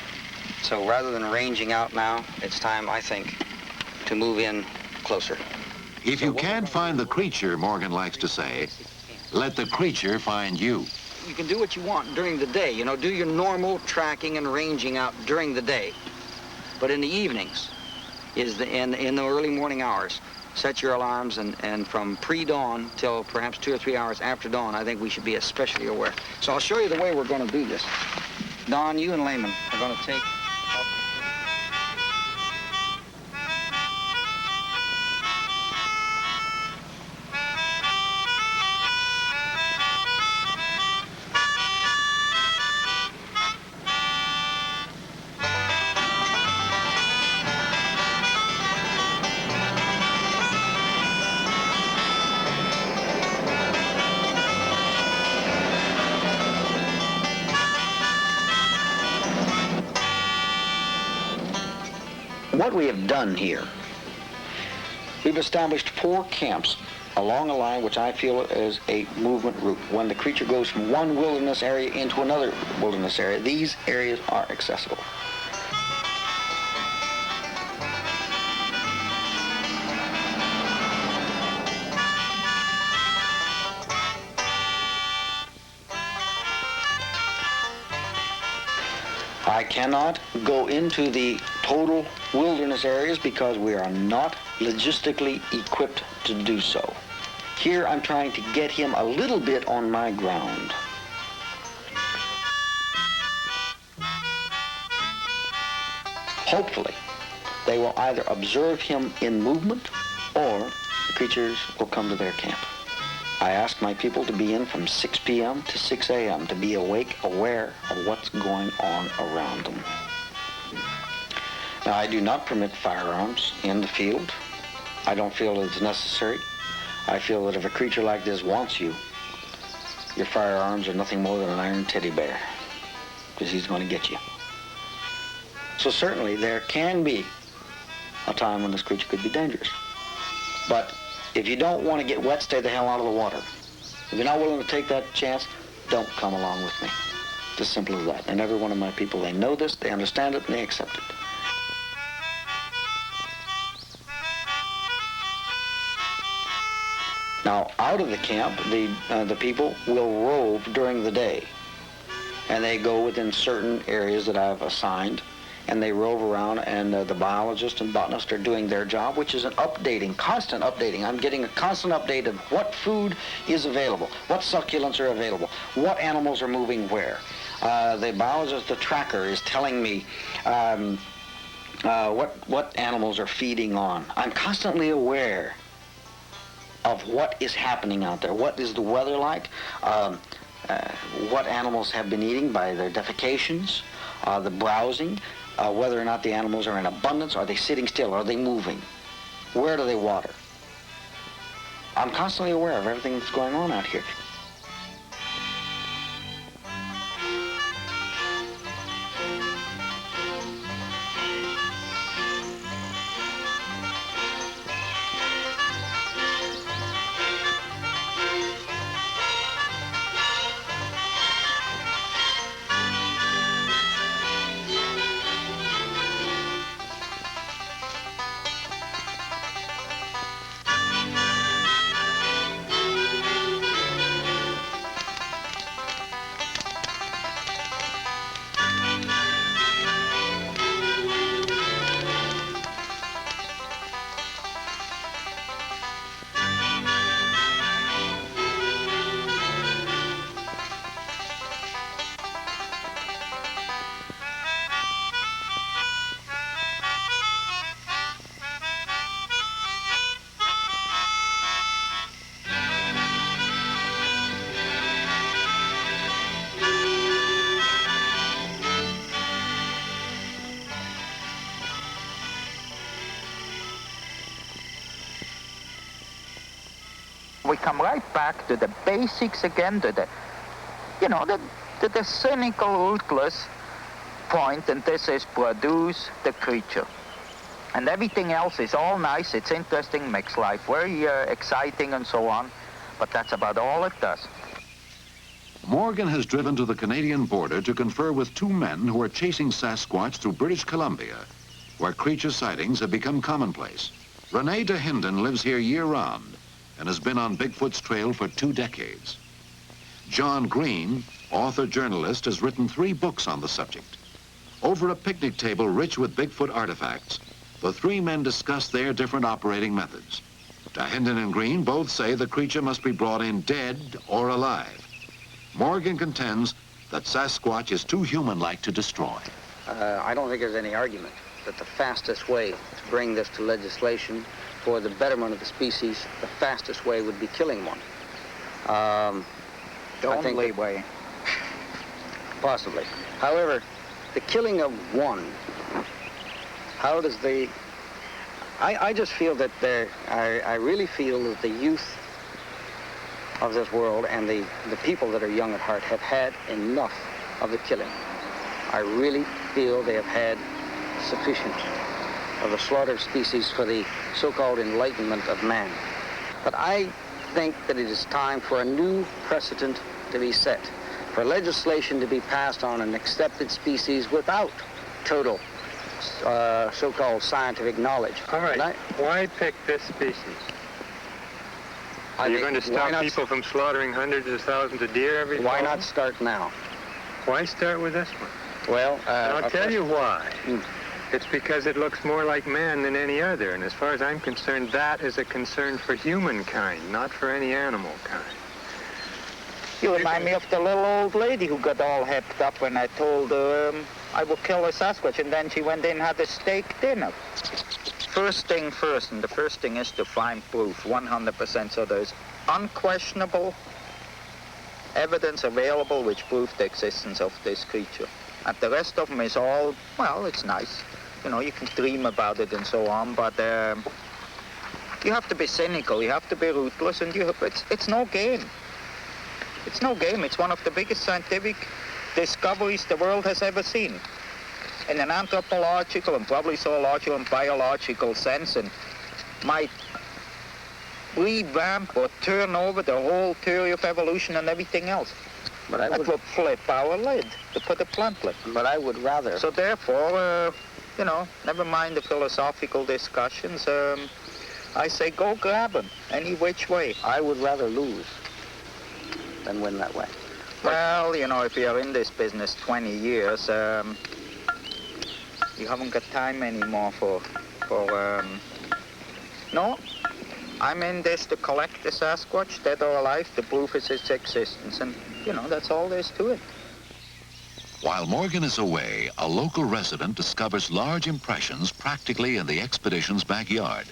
So rather than ranging out now, it's time, I think, to move in closer. If you can't find the creature, Morgan likes to say, let the creature find you. You can do what you want during the day, you know, do your normal tracking and ranging out during the day. But in the evenings, in the early morning hours, set your alarms, and from pre-dawn till perhaps 2 or 3 hours after dawn, I think we should be especially aware. So I'll show you the way we're going to do this. Don, you and Lehman are going to take... What we have done here, we've established 4 camps along a line which I feel is a movement route. When the creature goes from one wilderness area into another wilderness area, these areas are accessible. I cannot go into the total wilderness areas because we are not logistically equipped to do so. Here I'm trying to get him a little bit on my ground. Hopefully, they will either observe him in movement or the creatures will come to their camp. I ask my people to be in from 6 p.m. to 6 a.m. to be awake, aware of what's going on around them. Now, I do not permit firearms in the field. I don't feel it's necessary. I feel that if a creature like this wants you, your firearms are nothing more than an iron teddy bear, because he's going to get you. So certainly there can be a time when this creature could be dangerous. But if you don't want to get wet, stay the hell out of the water. If you're not willing to take that chance, don't come along with me. It's as simple as that. And every one of my people, they know this, they understand it, and they accept it. Now, out of the camp, the people will rove during the day. And they go within certain areas that I've assigned. and they rove around, and the biologist and botanist are doing their job, which is an updating, constant updating. I'm getting a constant update of what food is available, what succulents are available, what animals are moving where. The biologist, the tracker, is telling me what animals are feeding on. I'm constantly aware of what is happening out there. What is the weather like? What animals have been eating by their defecations, the browsing, whether or not the animals are in abundance, are they sitting still, are they moving? Where do they water? I'm constantly aware of everything that's going on out here. We come right back to the basics again, to the, you know, the cynical, ruthless point, and this is produce the creature. And everything else is all nice, it's interesting, makes life very exciting and so on, but that's about all it does. Morgan has driven to the Canadian border to confer with two men who are chasing Sasquatch through British Columbia, where creature sightings have become commonplace. Renee de Hinden lives here year-round and has been on Bigfoot's trail for 2 decades. John Green, author-journalist, has written 3 books on the subject. Over a picnic table rich with Bigfoot artifacts, the 3 men discuss their different operating methods. De Hinden and Green both say the creature must be brought in dead or alive. Morgan contends that Sasquatch is too human-like to destroy. I don't think there's any argument that the fastest way to bring this to legislation for the betterment of the species, the fastest way would be killing one. The only way. Possibly. However, the killing of one, how does the... I just feel that I really feel that the youth of this world and the people that are young at heart have had enough of the killing. I really feel they have had sufficient of the slaughter of species for the so-called enlightenment of man. But I think that it is time for a new precedent to be set, for legislation to be passed on an accepted species without total so-called scientific knowledge. All right, why pick this species? Are you going to stop people from slaughtering hundreds of thousands of deer every fall? Why not start now? Why start with this one? Well, I'll tell you why. It's because it looks more like man than any other, and as far as I'm concerned, that is a concern for humankind, not for any animal kind. You remind me of the little old lady who got all hepped up when I told her I would kill a Sasquatch, and then she went in and had a steak dinner. First thing first, and the first thing is to find proof, 100%, so there's unquestionable evidence available which proves the existence of this creature. And the rest of them is all, well, it's nice. You know, you can dream about it and so on, but you have to be cynical, you have to be ruthless, and it's no game. It's no game. It's one of the biggest scientific discoveries the world has ever seen. In an anthropological and probably zoological and biological sense, and might revamp or turn over the whole theory of evolution and everything else. But that would flip our lid, to put it bluntly. But I would rather... So therefore, you know, never mind the philosophical discussions, I say go grab him, any which way. I would rather lose than win that way. Well, you know, if you're in this business 20 years, You haven't got time anymore no. I'm in this to collect the Sasquatch, dead or alive, to prove its existence, and, you know, that's all there is to it. While Morgan is away, a local resident discovers large impressions practically in the expedition's backyard.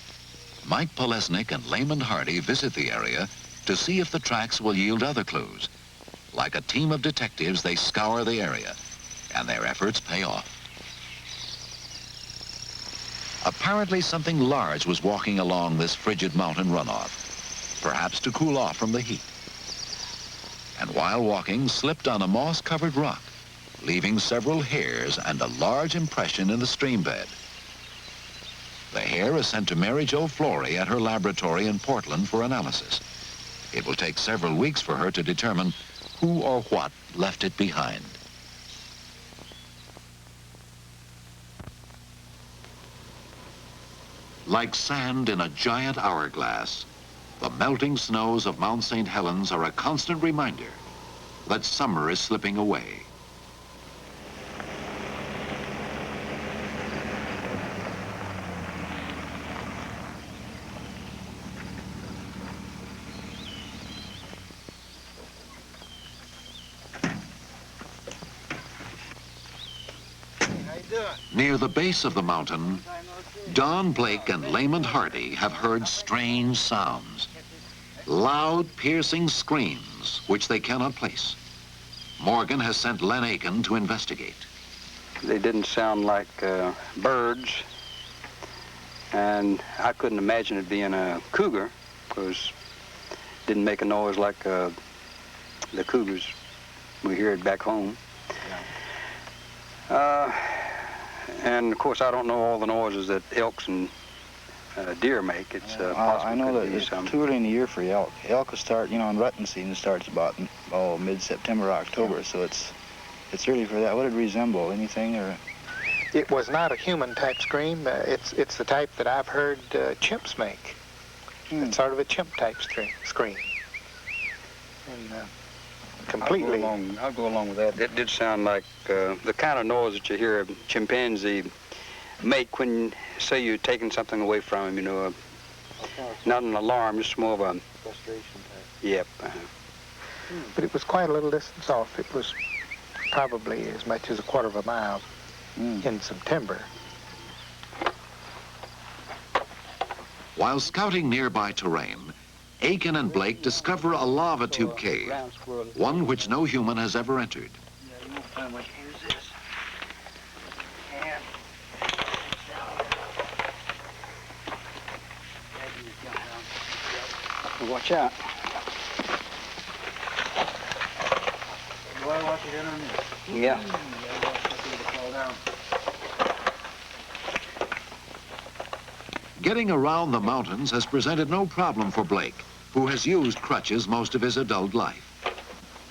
Mike Polesnik and Layman Hardy visit the area to see if the tracks will yield other clues. Like a team of detectives, they scour the area, and their efforts pay off. Apparently something large was walking along this frigid mountain runoff, perhaps to cool off from the heat. And while walking, slipped on a moss-covered rock, leaving several hairs and a large impression in the stream bed. The hair is sent to Mary Jo Flory at her laboratory in Portland for analysis. It will take several weeks for her to determine who or what left it behind. Like sand in a giant hourglass, the melting snows of Mount St. Helens are a constant reminder that summer is slipping away. Near the base of the mountain, Don Blake and Layman Hardy have heard strange sounds. Loud, piercing screams, which they cannot place. Morgan has sent Len Aiken to investigate. They didn't sound like birds, and I couldn't imagine it being a cougar, because it didn't make a noise like the cougars we hear it back home. And of course, I don't know all the noises that elks and deer make. It's I know that it's too early in the year for elk. Elk will start, you know, in rutting season starts about mid-September, October. So it's early for that. What did it resemble? Anything or? It was not a human type scream. It's the type that I've heard chimps make. It's sort of a chimp type scream. And completely. I'll go along with that. It did sound like the kind of noise that you hear a chimpanzee make when, say, you're taking something away from him, you know, not an alarm, just more of a... Frustration type. Yep. But it was quite a little distance off. It was probably as much as a quarter of a mile in September. While scouting nearby terrain, Aiken and Blake discover a lava tube cave, one which no human has ever entered. Watch out. Do I watch it in on this? Yeah. Getting around the mountains has presented no problem for Blake, who has used crutches most of his adult life.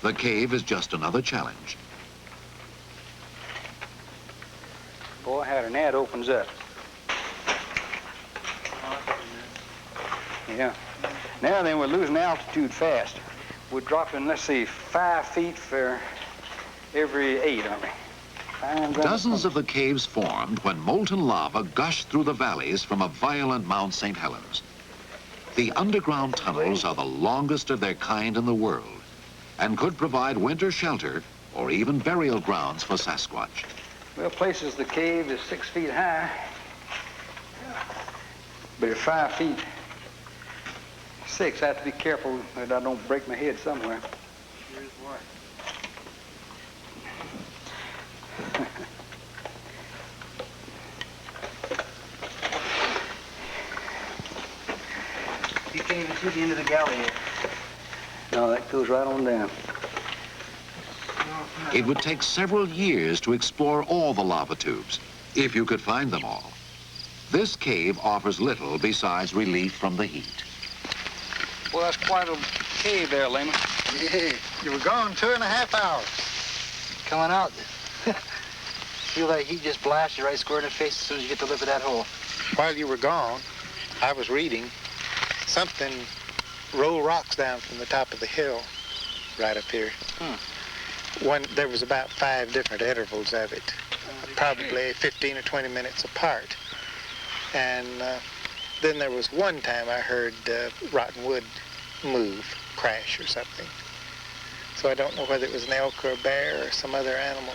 The cave is just another challenge. Boy, how the net opens up. Yeah. Now then, we're losing altitude fast. We're dropping, let's see, 5 feet for every 8, aren't we? Dozens of the caves formed when molten lava gushed through the valleys from a violent Mount St. Helens. The underground tunnels are the longest of their kind in the world and could provide winter shelter or even burial grounds for Sasquatch. Well, places the cave is 6 feet high, but at 5 feet 6, I have to be careful that I don't break my head somewhere. Here's what. You can't even see the end of the galley here. No, that goes right on down. It would take several years to explore all the lava tubes, if you could find them all. This cave offers little besides relief from the heat. Well, that's quite a cave there, Layman. Yeah, you were gone 2.5 hours. Coming out. Feel that heat just blast you right square in the face as soon as you get to the lip of that hole. While you were gone, I was reading. Something rolled rocks down from the top of the hill right up here. There was about 5 different intervals of it. probably 15 or 20 minutes apart. And then there was one time I heard rotten wood move, crash or something. So I don't know whether it was an elk or a bear or some other animal.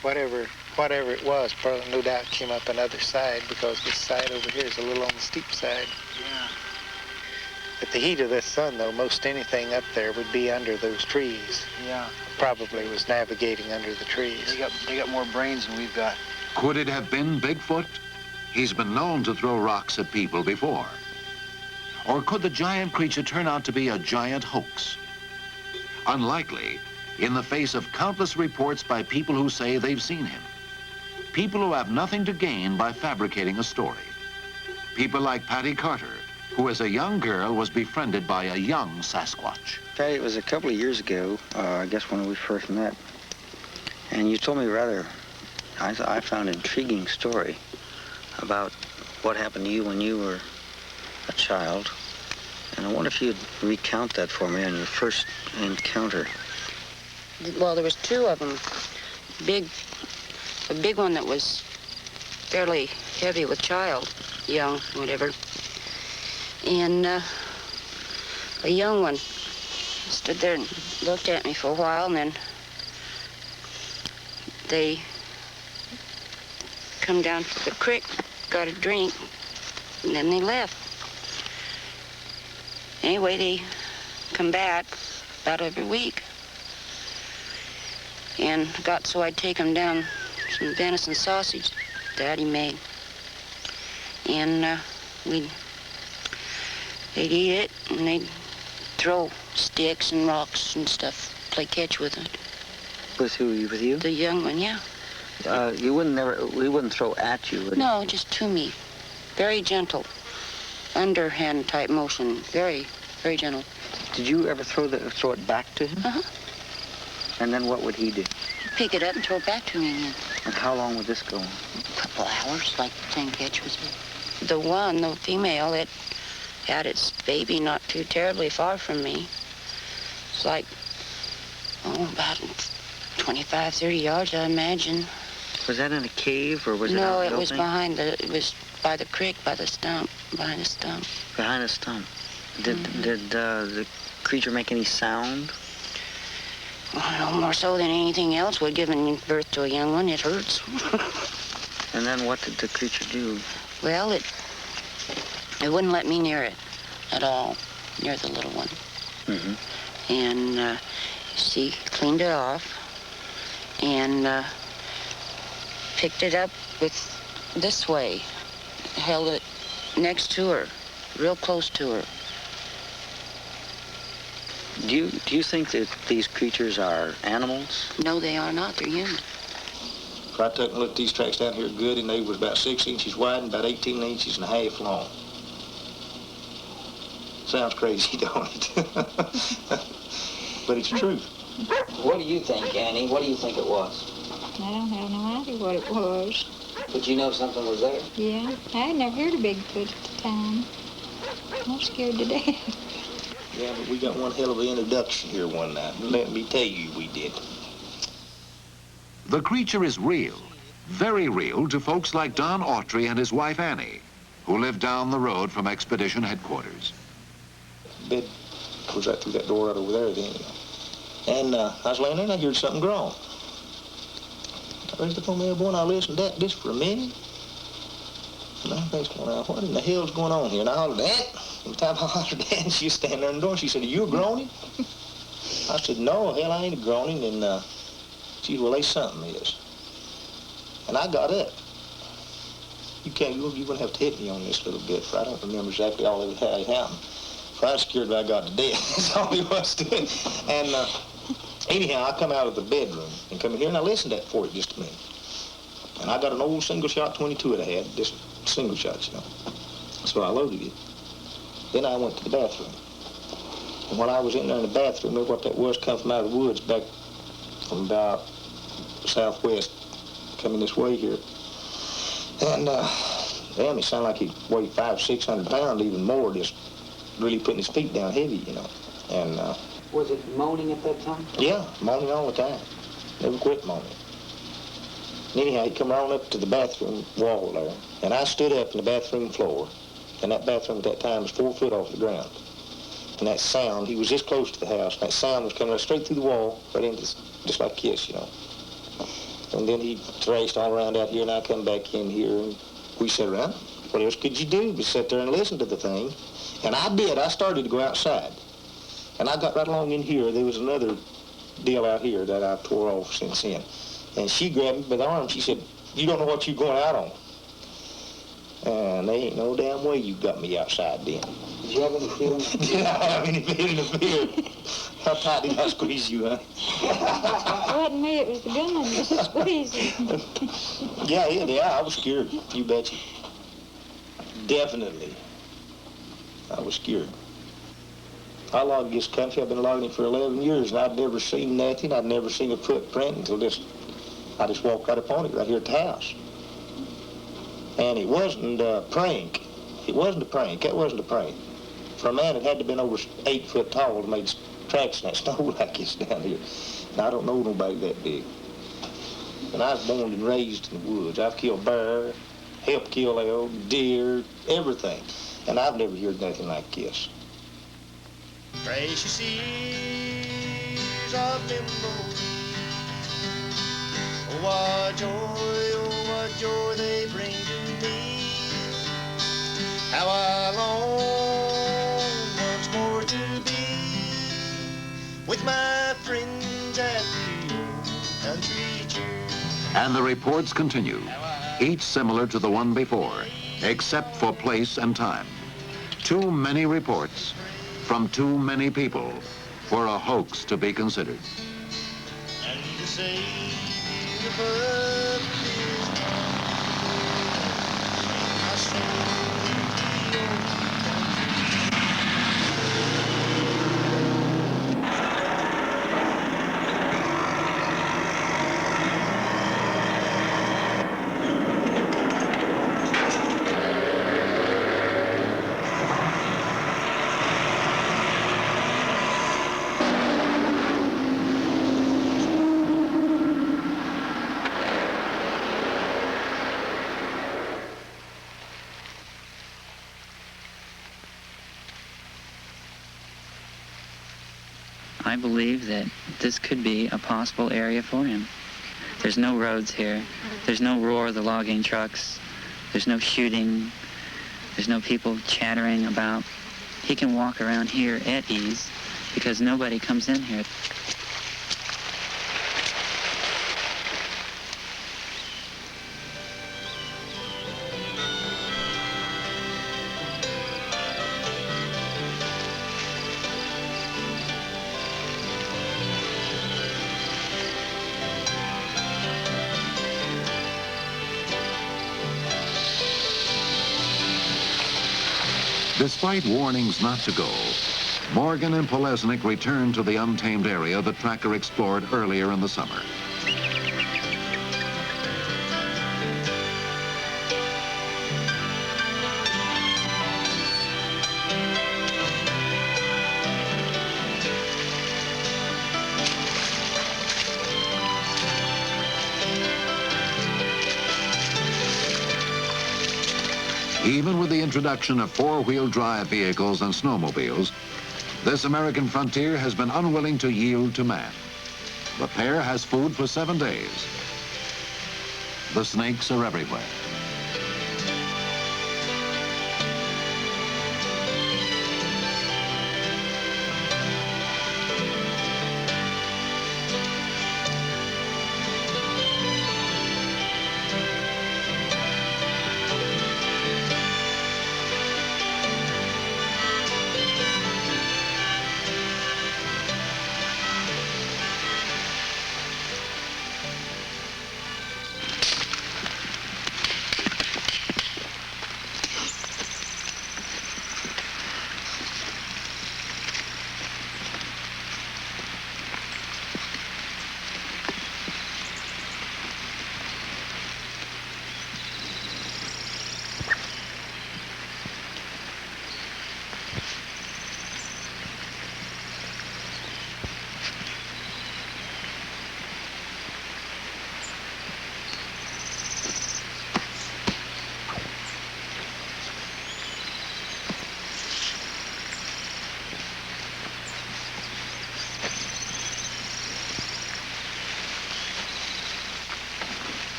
Whatever it was, probably no doubt came up another side, because this side over here is a little on the steep side. Yeah. At the heat of the sun, though, most anything up there would be under those trees. Yeah. Probably was navigating under the trees. They got more brains than we've got. Could it have been Bigfoot? He's been known to throw rocks at people before. Or could the giant creature turn out to be a giant hoax? Unlikely, in the face of countless reports by people who say they've seen him. People who have nothing to gain by fabricating a story. People like Patty Carter, who as a young girl was befriended by a young Sasquatch. Patty, it was a couple of years ago, I guess when we first met, and you told me I found an intriguing story about what happened to you when you were a child. And I wonder if you'd recount that for me on your first encounter. Well, there was two of them. A big one that was fairly heavy with child, young, whatever. And a young one stood there and looked at me for a while, and then they come down to the creek, got a drink, and then they left. Anyway, they come back about every week. And got so I'd take them down some venison sausage Daddy made. And they'd eat it, and they'd throw sticks and rocks and stuff, play catch with it. With who? With you? The young one, yeah. We wouldn't throw at you, would he? No, just to me. Very gentle. Underhand type motion. Very, very gentle. Did you ever throw it back to him? Uh-huh. And then what would he do? Pick it up and throw it back to me again. And how long would this go on? A couple hours, like playing catch with it. The female, it had its baby not too terribly far from me. It's like, about 25, 30 yards, I imagine. Was that in a cave, or was it No, out it was building? it was by the creek, by the stump, behind the stump. Behind a stump. Did the creature make any sound? Well, no more so than anything else would, giving birth to a young one. It hurts. And then what did the creature do? Well, it wouldn't let me near it at all, near the little one. Mm-hmm. And she cleaned it off and picked it up with this way, held it next to her, real close to her. Do you think that these creatures are animals? No, they are not. They're human. I took and looked at these tracks down here good, and they was about 6 inches wide and about 18 inches and a half long. Sounds crazy, don't it? But it's true. What do you think, Annie? What do you think it was? I don't have no idea what it was. But you know something was there? Yeah, I had never heard of Bigfoot at the time. I'm scared to death. Yeah, but we got one hell of an introduction here one night. Let me tell you, we did. The creature is real, very real to folks like Don Autry and his wife Annie, who live down the road from Expedition Headquarters. Bed was right through that door right over there then. And I was laying there and I heard something groan. I raised up on my elbow and I listened to that just for a minute. And I think, well, what in the hell's going on here? And I hollered, Aunt. Every time I hollered at Aunt, she was standing there in the door and she said, are you a groaning? I said, no, hell, I ain't a groaning. And she said, well, there's something is. And I got up. You wouldn't have to hit me on this a little bit, for I don't remember exactly all of it, how it happened. For I was scared that I got to death. That's all he was doing. And anyhow, I come out of the bedroom and come in here and I listened to that for it just a minute. And I got an old single shot 22 that I had, just single shots, you know. So I loaded it. Then I went to the bathroom. And when I was in there in the bathroom, remember what that was, come from out of the woods back from about southwest, coming this way here. And damn, it sounded like he weighed 500, 600 pounds, even more, just really putting his feet down heavy, you know. And was it moaning at that time? Yeah, moaning all the time. Never quit moaning. And anyhow, he come right up to the bathroom wall there, and I stood up in the bathroom floor, and that bathroom at that time was 4 foot off the ground. And that sound, he was this close to the house, and that sound was coming right straight through the wall, right into just like a kiss, you know. And then he thrashed all around out here, and I come back in here, and we sat around. What else could you do but sit there and listen to the thing? And I did. I started to go outside. And I got right along in here. There was another deal out here that I tore off since then. And she grabbed me by the arm. She said, "You don't know what you're going out on." And there ain't no damn way you got me outside then. Did you have any feeling? Did I have any feeling of fear? How tight did I squeeze you, huh? It wasn't me, it was the gun that was squeezing. Yeah, I was scared. You betcha. Definitely. I was scared. I logged this country. I've been logging it for 11 years, and I'd never seen nothing. I'd never seen a footprint until I just walked right upon it right here at the house. And it wasn't a prank. It wasn't a prank. That wasn't a prank. For a man, it had to have been over 8 foot tall to make tracks in that snow like this down here. And I don't know nobody that big. And I was born and raised in the woods. I've killed bear, helped kill elk, deer, everything. And I've never heard nothing like this. Precious seas of limbo. Oh, what joy they bring to me. How I long once more to be with my friends at the old country church. And the reports continue, each similar to the one before, except for place and time. Too many reports from too many people for a hoax to be considered. And the Savior above is my soul. I believe that this could be a possible area for him. There's no roads here. There's no roar of the logging trucks. There's no shooting. There's no people chattering about. He can walk around here at ease because nobody comes in here. Despite warnings not to go, Morgan and Polesnik returned to the untamed area the tracker explored earlier in the summer. Even with the introduction of four-wheel drive vehicles and snowmobiles, this American frontier has been unwilling to yield to man. The pair has food for 7 days. The snakes are everywhere.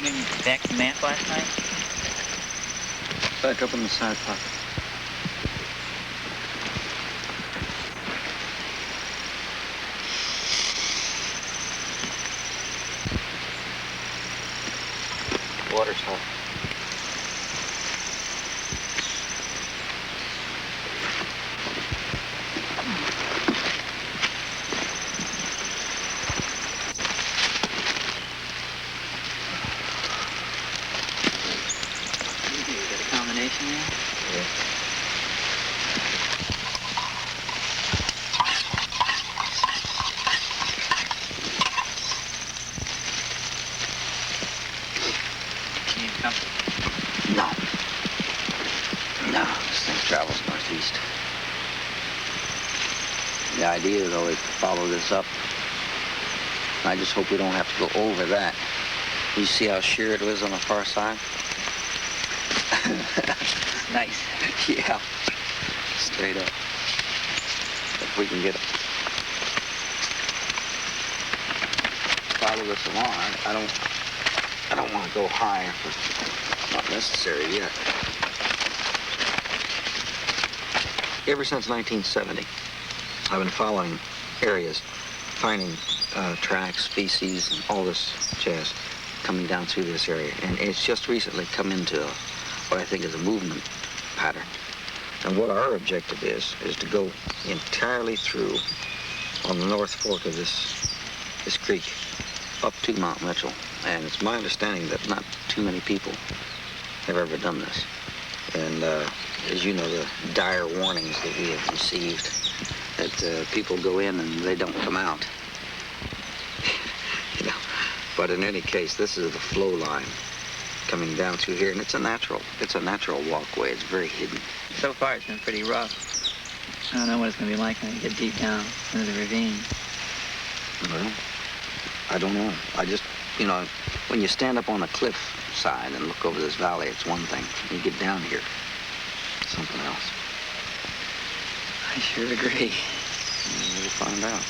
give him back the map last night? Back up in the side pocket. Water's hot. The idea, though, is to follow this up. I just hope we don't have to go over that. You see how sheer it was on the far side? Nice. Yeah. Straight up. If we can get it. Follow this along. I don't want to go high if it's not necessary yet. Ever since 1970, I've been following areas, finding tracks, species, and all this jazz coming down through this area. And it's just recently come into what I think is a movement pattern. And what our objective is to go entirely through on the North Fork of this creek up to Mount Mitchell. And it's my understanding that not too many people have ever done this. And as you know, the dire warnings that we have received that people go in and they don't come out. You know, but in any case, this is the flow line coming down through here, and it's a natural walkway. It's very hidden. So far, it's been pretty rough. I don't know what it's going to be like when we get deep down into the ravine. Well, I don't know. I just, you know, when you stand up on a cliff side and look over this valley, it's one thing. When you get down here, it's something else. I sure agree. We'll find out.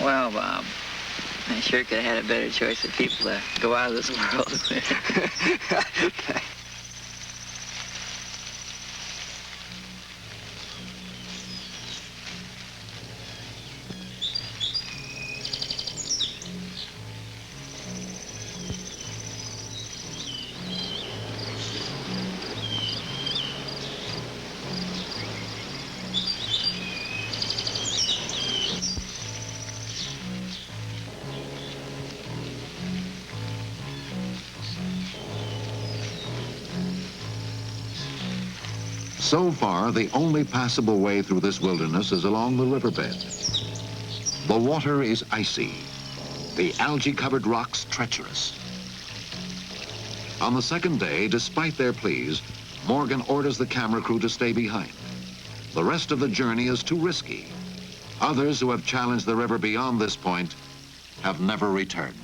Well, Bob, I sure could have had a better choice of people to go out of this world with. So far, the only passable way through this wilderness is along the riverbed. The water is icy, the algae-covered rocks treacherous. On the second day, despite their pleas, Morgan orders the camera crew to stay behind. The rest of the journey is too risky. Others who have challenged the river beyond this point have never returned.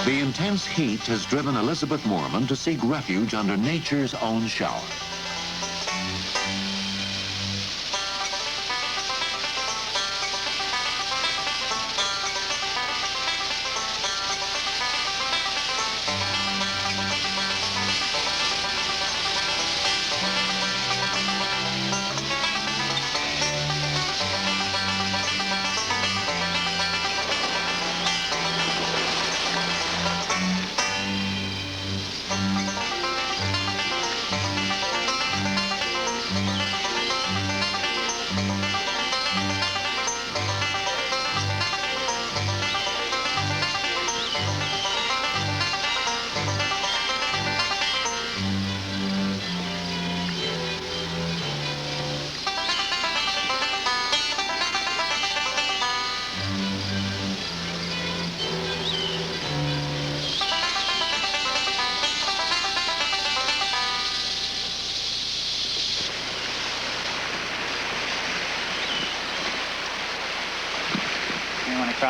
The intense heat has driven Elizabeth Moorman to seek refuge under nature's own shower.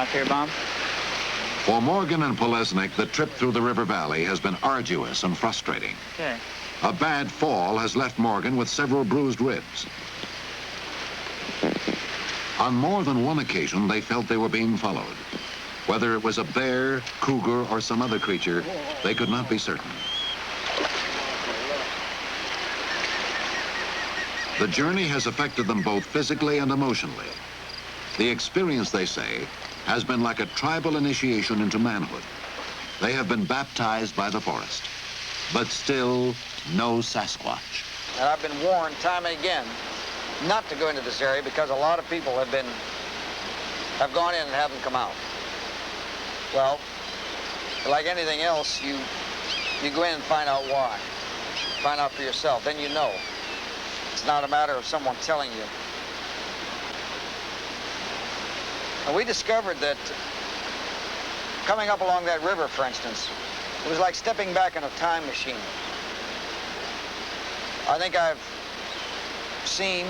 out there, Bob? For Morgan and Polesnik, the trip through the river valley has been arduous and frustrating. Okay. A bad fall has left Morgan with several bruised ribs. On more than one occasion, they felt they were being followed. Whether it was a bear, cougar, or some other creature, they could not be certain. The journey has affected them both physically and emotionally. The experience, they say, has been like a tribal initiation into manhood. They have been baptized by the forest, but still no Sasquatch. And I've been warned time and again not to go into this area because a lot of people have gone in and haven't come out. Well, like anything else, you go in and find out why. Find out for yourself, then you know. It's not a matter of someone telling you. And we discovered that coming up along that river, for instance, it was like stepping back in a time machine. I think I've seen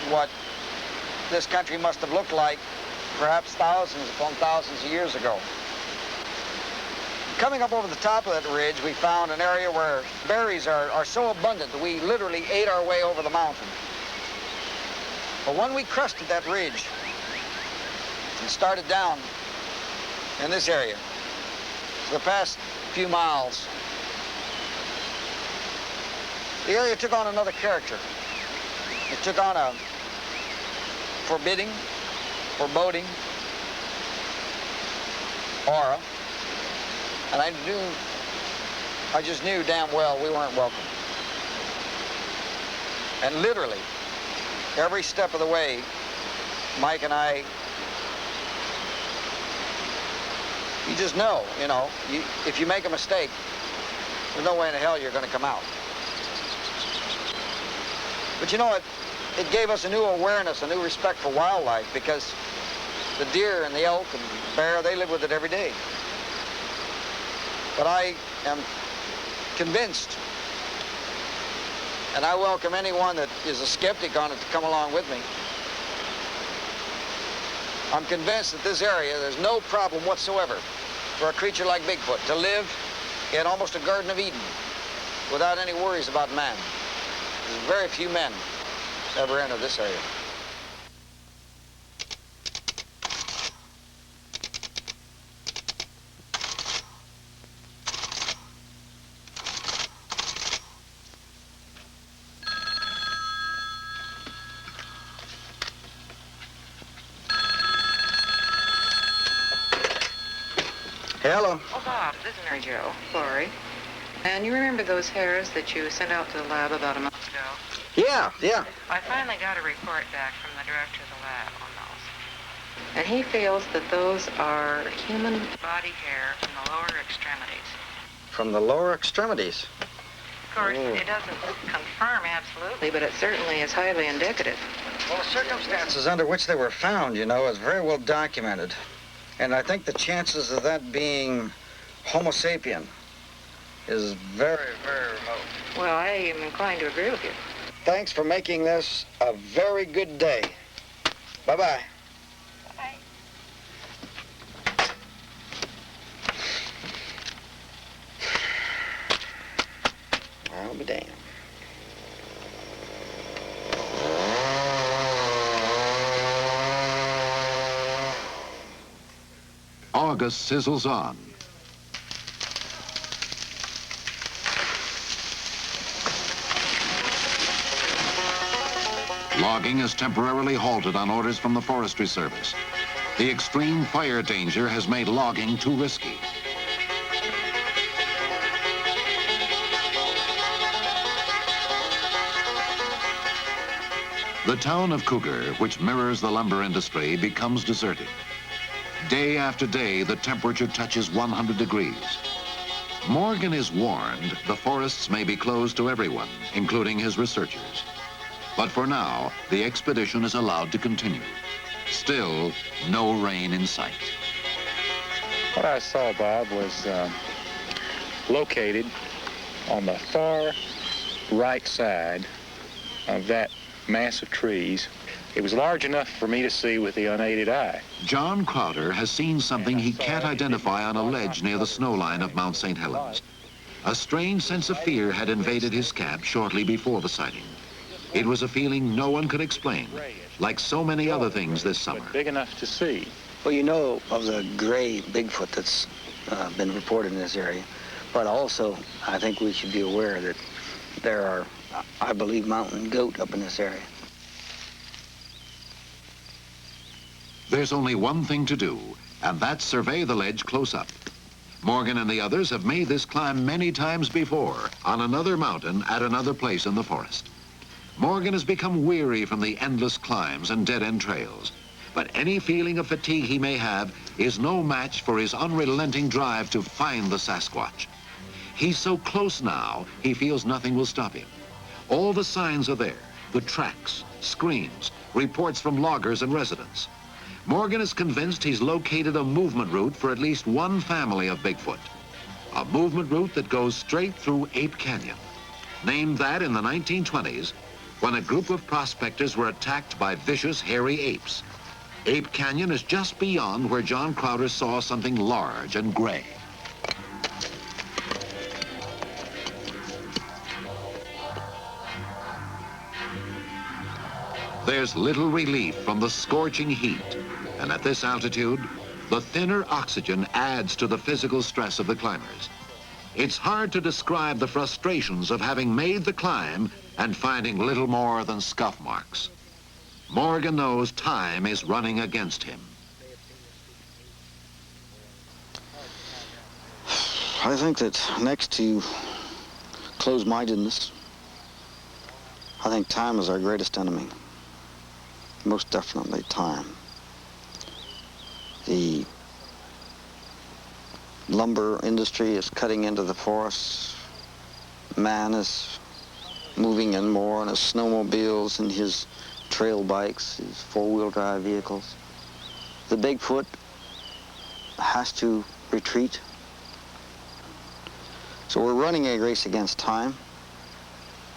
what this country must have looked like perhaps thousands upon thousands of years ago. Coming up over the top of that ridge, we found an area where berries are so abundant that we literally ate our way over the mountain. But when we crested that ridge and started down in this area, for the past few miles, the area took on another character. It took on a forbidding, foreboding aura. And I just knew damn well we weren't welcome. And literally, every step of the way, Mike and I, you just know, if you make a mistake, there's no way in hell you're going to come out. But you know, it gave us a new awareness, a new respect for wildlife, because the deer and the elk and the bear, they live with it every day. But I am convinced, and I welcome anyone that is a skeptic on it to come along with me. I'm convinced that this area, there's no problem whatsoever for a creature like Bigfoot to live in almost a Garden of Eden without any worries about man. There's very few men ever enter this area. Hello. Oh, Bob, this is Mary Jo, Lori. And you remember those hairs that you sent out to the lab about a month ago? Yeah. I finally got a report back from the director of the lab on those. And he feels that those are human body hair from the lower extremities. From the lower extremities? Of course, it doesn't confirm absolutely, but it certainly is highly indicative. Well, the circumstances under which they were found, is very well documented. And I think the chances of that being Homo sapien is very, very remote. Well, I am inclined to agree with you. Thanks for making this a very good day. Bye-bye. Bye. I'll be damned. August sizzles on. Logging is temporarily halted on orders from the Forestry Service. The extreme fire danger has made logging too risky. The town of Cougar, which mirrors the lumber industry, becomes deserted. Day after day, the temperature touches 100 degrees. Morgan is warned the forests may be closed to everyone, including his researchers. But for now, the expedition is allowed to continue. Still, no rain in sight. What I saw, Bob, was located on the far right side of that mass of trees. It was large enough for me to see with the unaided eye. John Crowder has seen something he can't identify on a ledge near the snow line of Mount St. Helens. A strange sense of fear had invaded his camp shortly before the sighting. It was a feeling no one could explain, like so many other things this summer. Big enough to see. Well, you know of the gray Bigfoot that's been reported in this area, but also I think we should be aware that there are, I believe, mountain goat up in this area. There's only one thing to do, and that's survey the ledge close up. Morgan and the others have made this climb many times before, on another mountain at another place in the forest. Morgan has become weary from the endless climbs and dead-end trails, but any feeling of fatigue he may have is no match for his unrelenting drive to find the Sasquatch. He's so close now, he feels nothing will stop him. All the signs are there, the tracks, screams, reports from loggers and residents. Morgan is convinced he's located a movement route for at least one family of Bigfoot. A movement route that goes straight through Ape Canyon. Named that in the 1920s, when a group of prospectors were attacked by vicious, hairy apes. Ape Canyon is just beyond where John Crowder saw something large and gray. There's little relief from the scorching heat, and at this altitude, the thinner oxygen adds to the physical stress of the climbers. It's hard to describe the frustrations of having made the climb and finding little more than scuff marks. Morgan knows time is running against him. I think that next to closed-mindedness, I think time is our greatest enemy. Most definitely time. The lumber industry is cutting into the forests. Man is moving in more on his snowmobiles and his trail bikes, his four-wheel drive vehicles. The Bigfoot has to retreat. So we're running a race against time.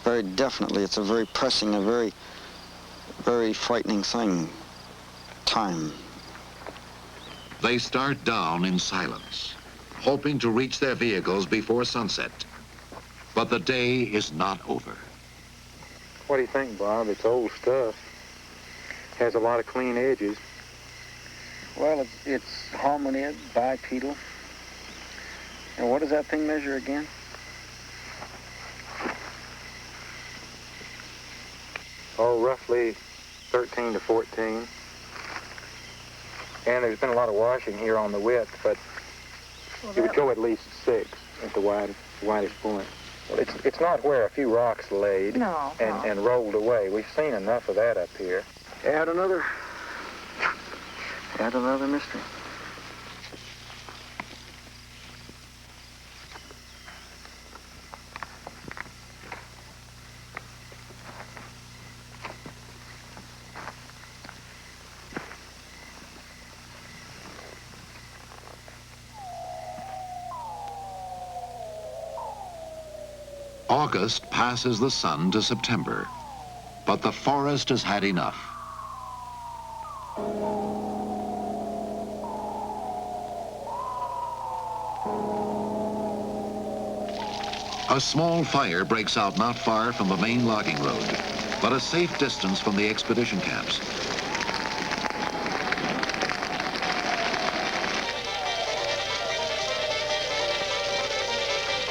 Very definitely, it's a very pressing, a very frightening thing. Time. They start down in silence, hoping to reach their vehicles before sunset. But the day is not over. What do you think, Bob? It's old stuff. Has a lot of clean edges. Well, it's hominid, bipedal. And what does that thing measure again? Oh, roughly 13 to 14. And there's been a lot of washing here on the width, but it would go at least 6 at the widest point. Well, it's not where a few rocks laid and rolled away. We've seen enough of that up here. Add another mystery. August passes the sun to September, but the forest has had enough. A small fire breaks out not far from the main logging road, but a safe distance from the expedition camps.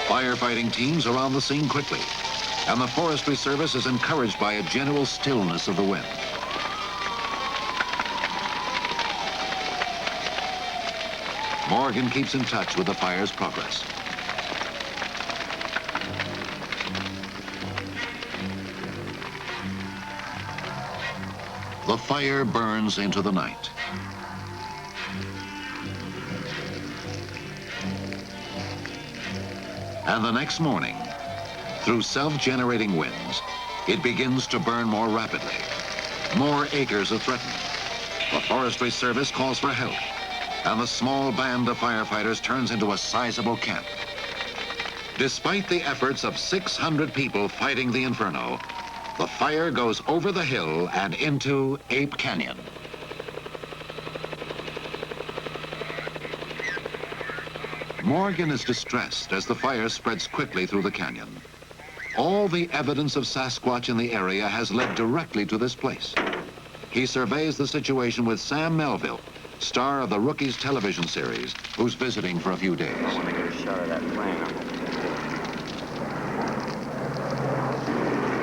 Firefighting teams are on the scene quickly, and the Forestry Service is encouraged by a general stillness of the wind. Morgan keeps in touch with the fire's progress. The fire burns into the night. And the next morning, through self-generating winds, it begins to burn more rapidly. More acres are threatened. The Forestry Service calls for help, and the small band of firefighters turns into a sizable camp. Despite the efforts of 600 people fighting the inferno, The fire goes over the hill and into Ape Canyon. Morgan is distressed as the fire spreads quickly through the canyon. All the evidence of Sasquatch in the area has led directly to this place. He surveys the situation with Sam Melville, star of the Rookies television series, who's visiting for a few days. I want to get a shot of that plane.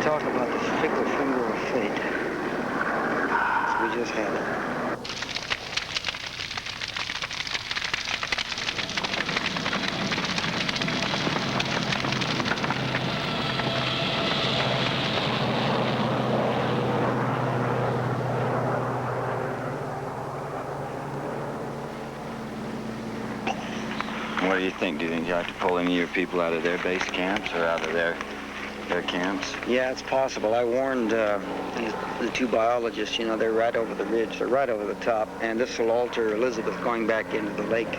Talk about the fickle finger of fate. We just had it. What do you think? Do you think you have to pull any of your people out of their base camps or out of their camps? Yeah, it's possible. I warned the two biologists, you know, they're right over the ridge. They're right over the top, and this will alter Elizabeth going back into the lake.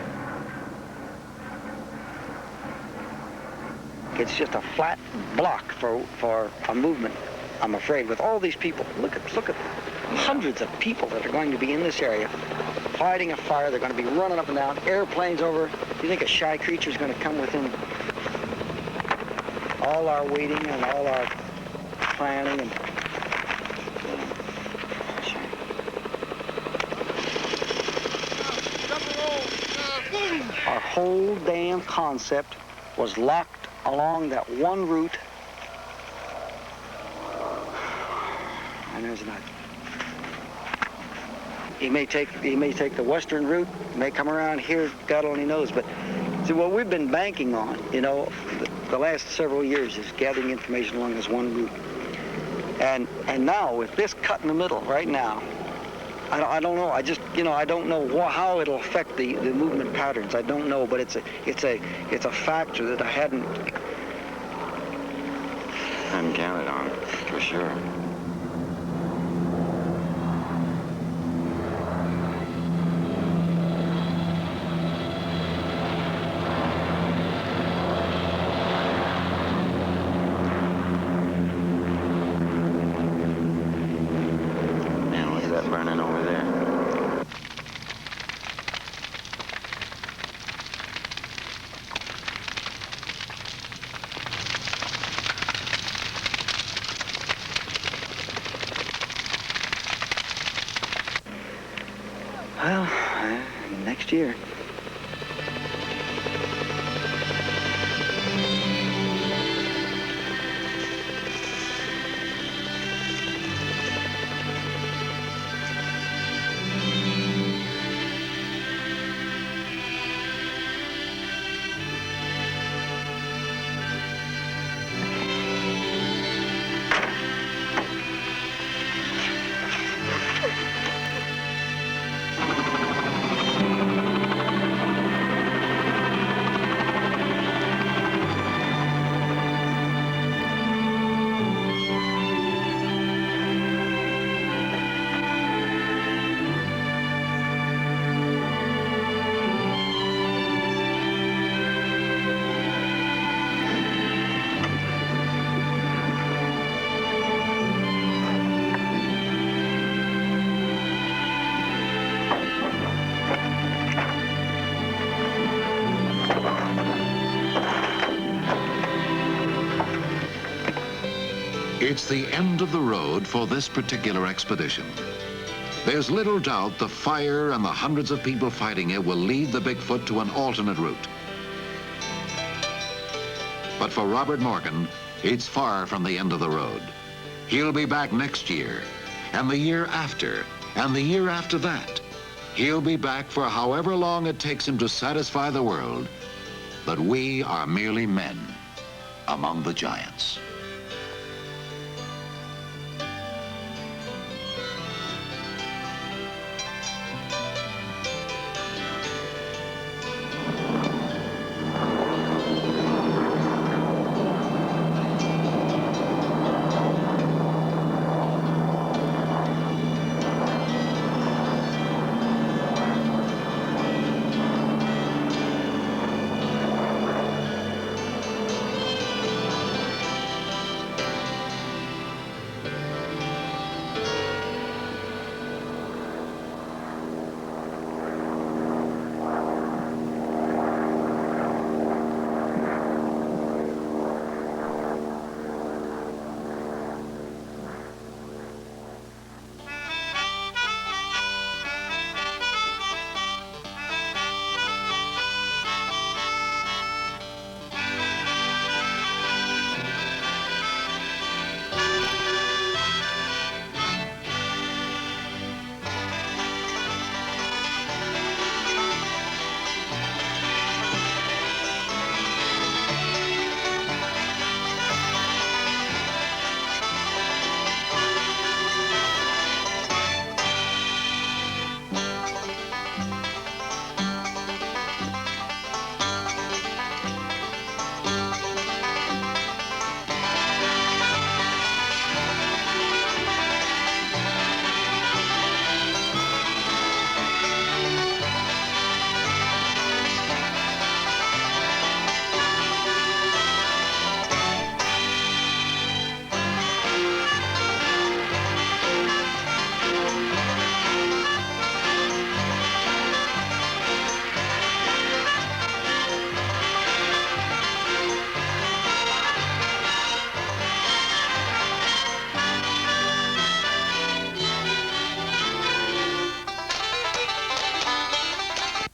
It's just a flat block for a movement, I'm afraid, with all these people. Look at hundreds of people that are going to be in this area fighting a fire. They're going to be running up and down, airplanes over. You think a shy creature is going to come within all our waiting and all our planning and our whole damn concept was locked along that one route, and there's not. He may take the western route, may come around here, God only knows. But see, what we've been banking on, you know, the last several years is gathering information along this one route. And now with this cut in the middle right now, I don't know. I just, you know, I don't know how it'll affect the movement patterns. I don't know, but it's a factor that I hadn't counted on, for sure. Burning over there. Well, next year. It's the end of the road for this particular expedition. There's little doubt the fire and the hundreds of people fighting it will lead the Bigfoot to an alternate route. But for Robert Morgan, it's far from the end of the road. He'll be back next year, and the year after, and the year after that. He'll be back for however long it takes him to satisfy the world that we are merely men among the giants.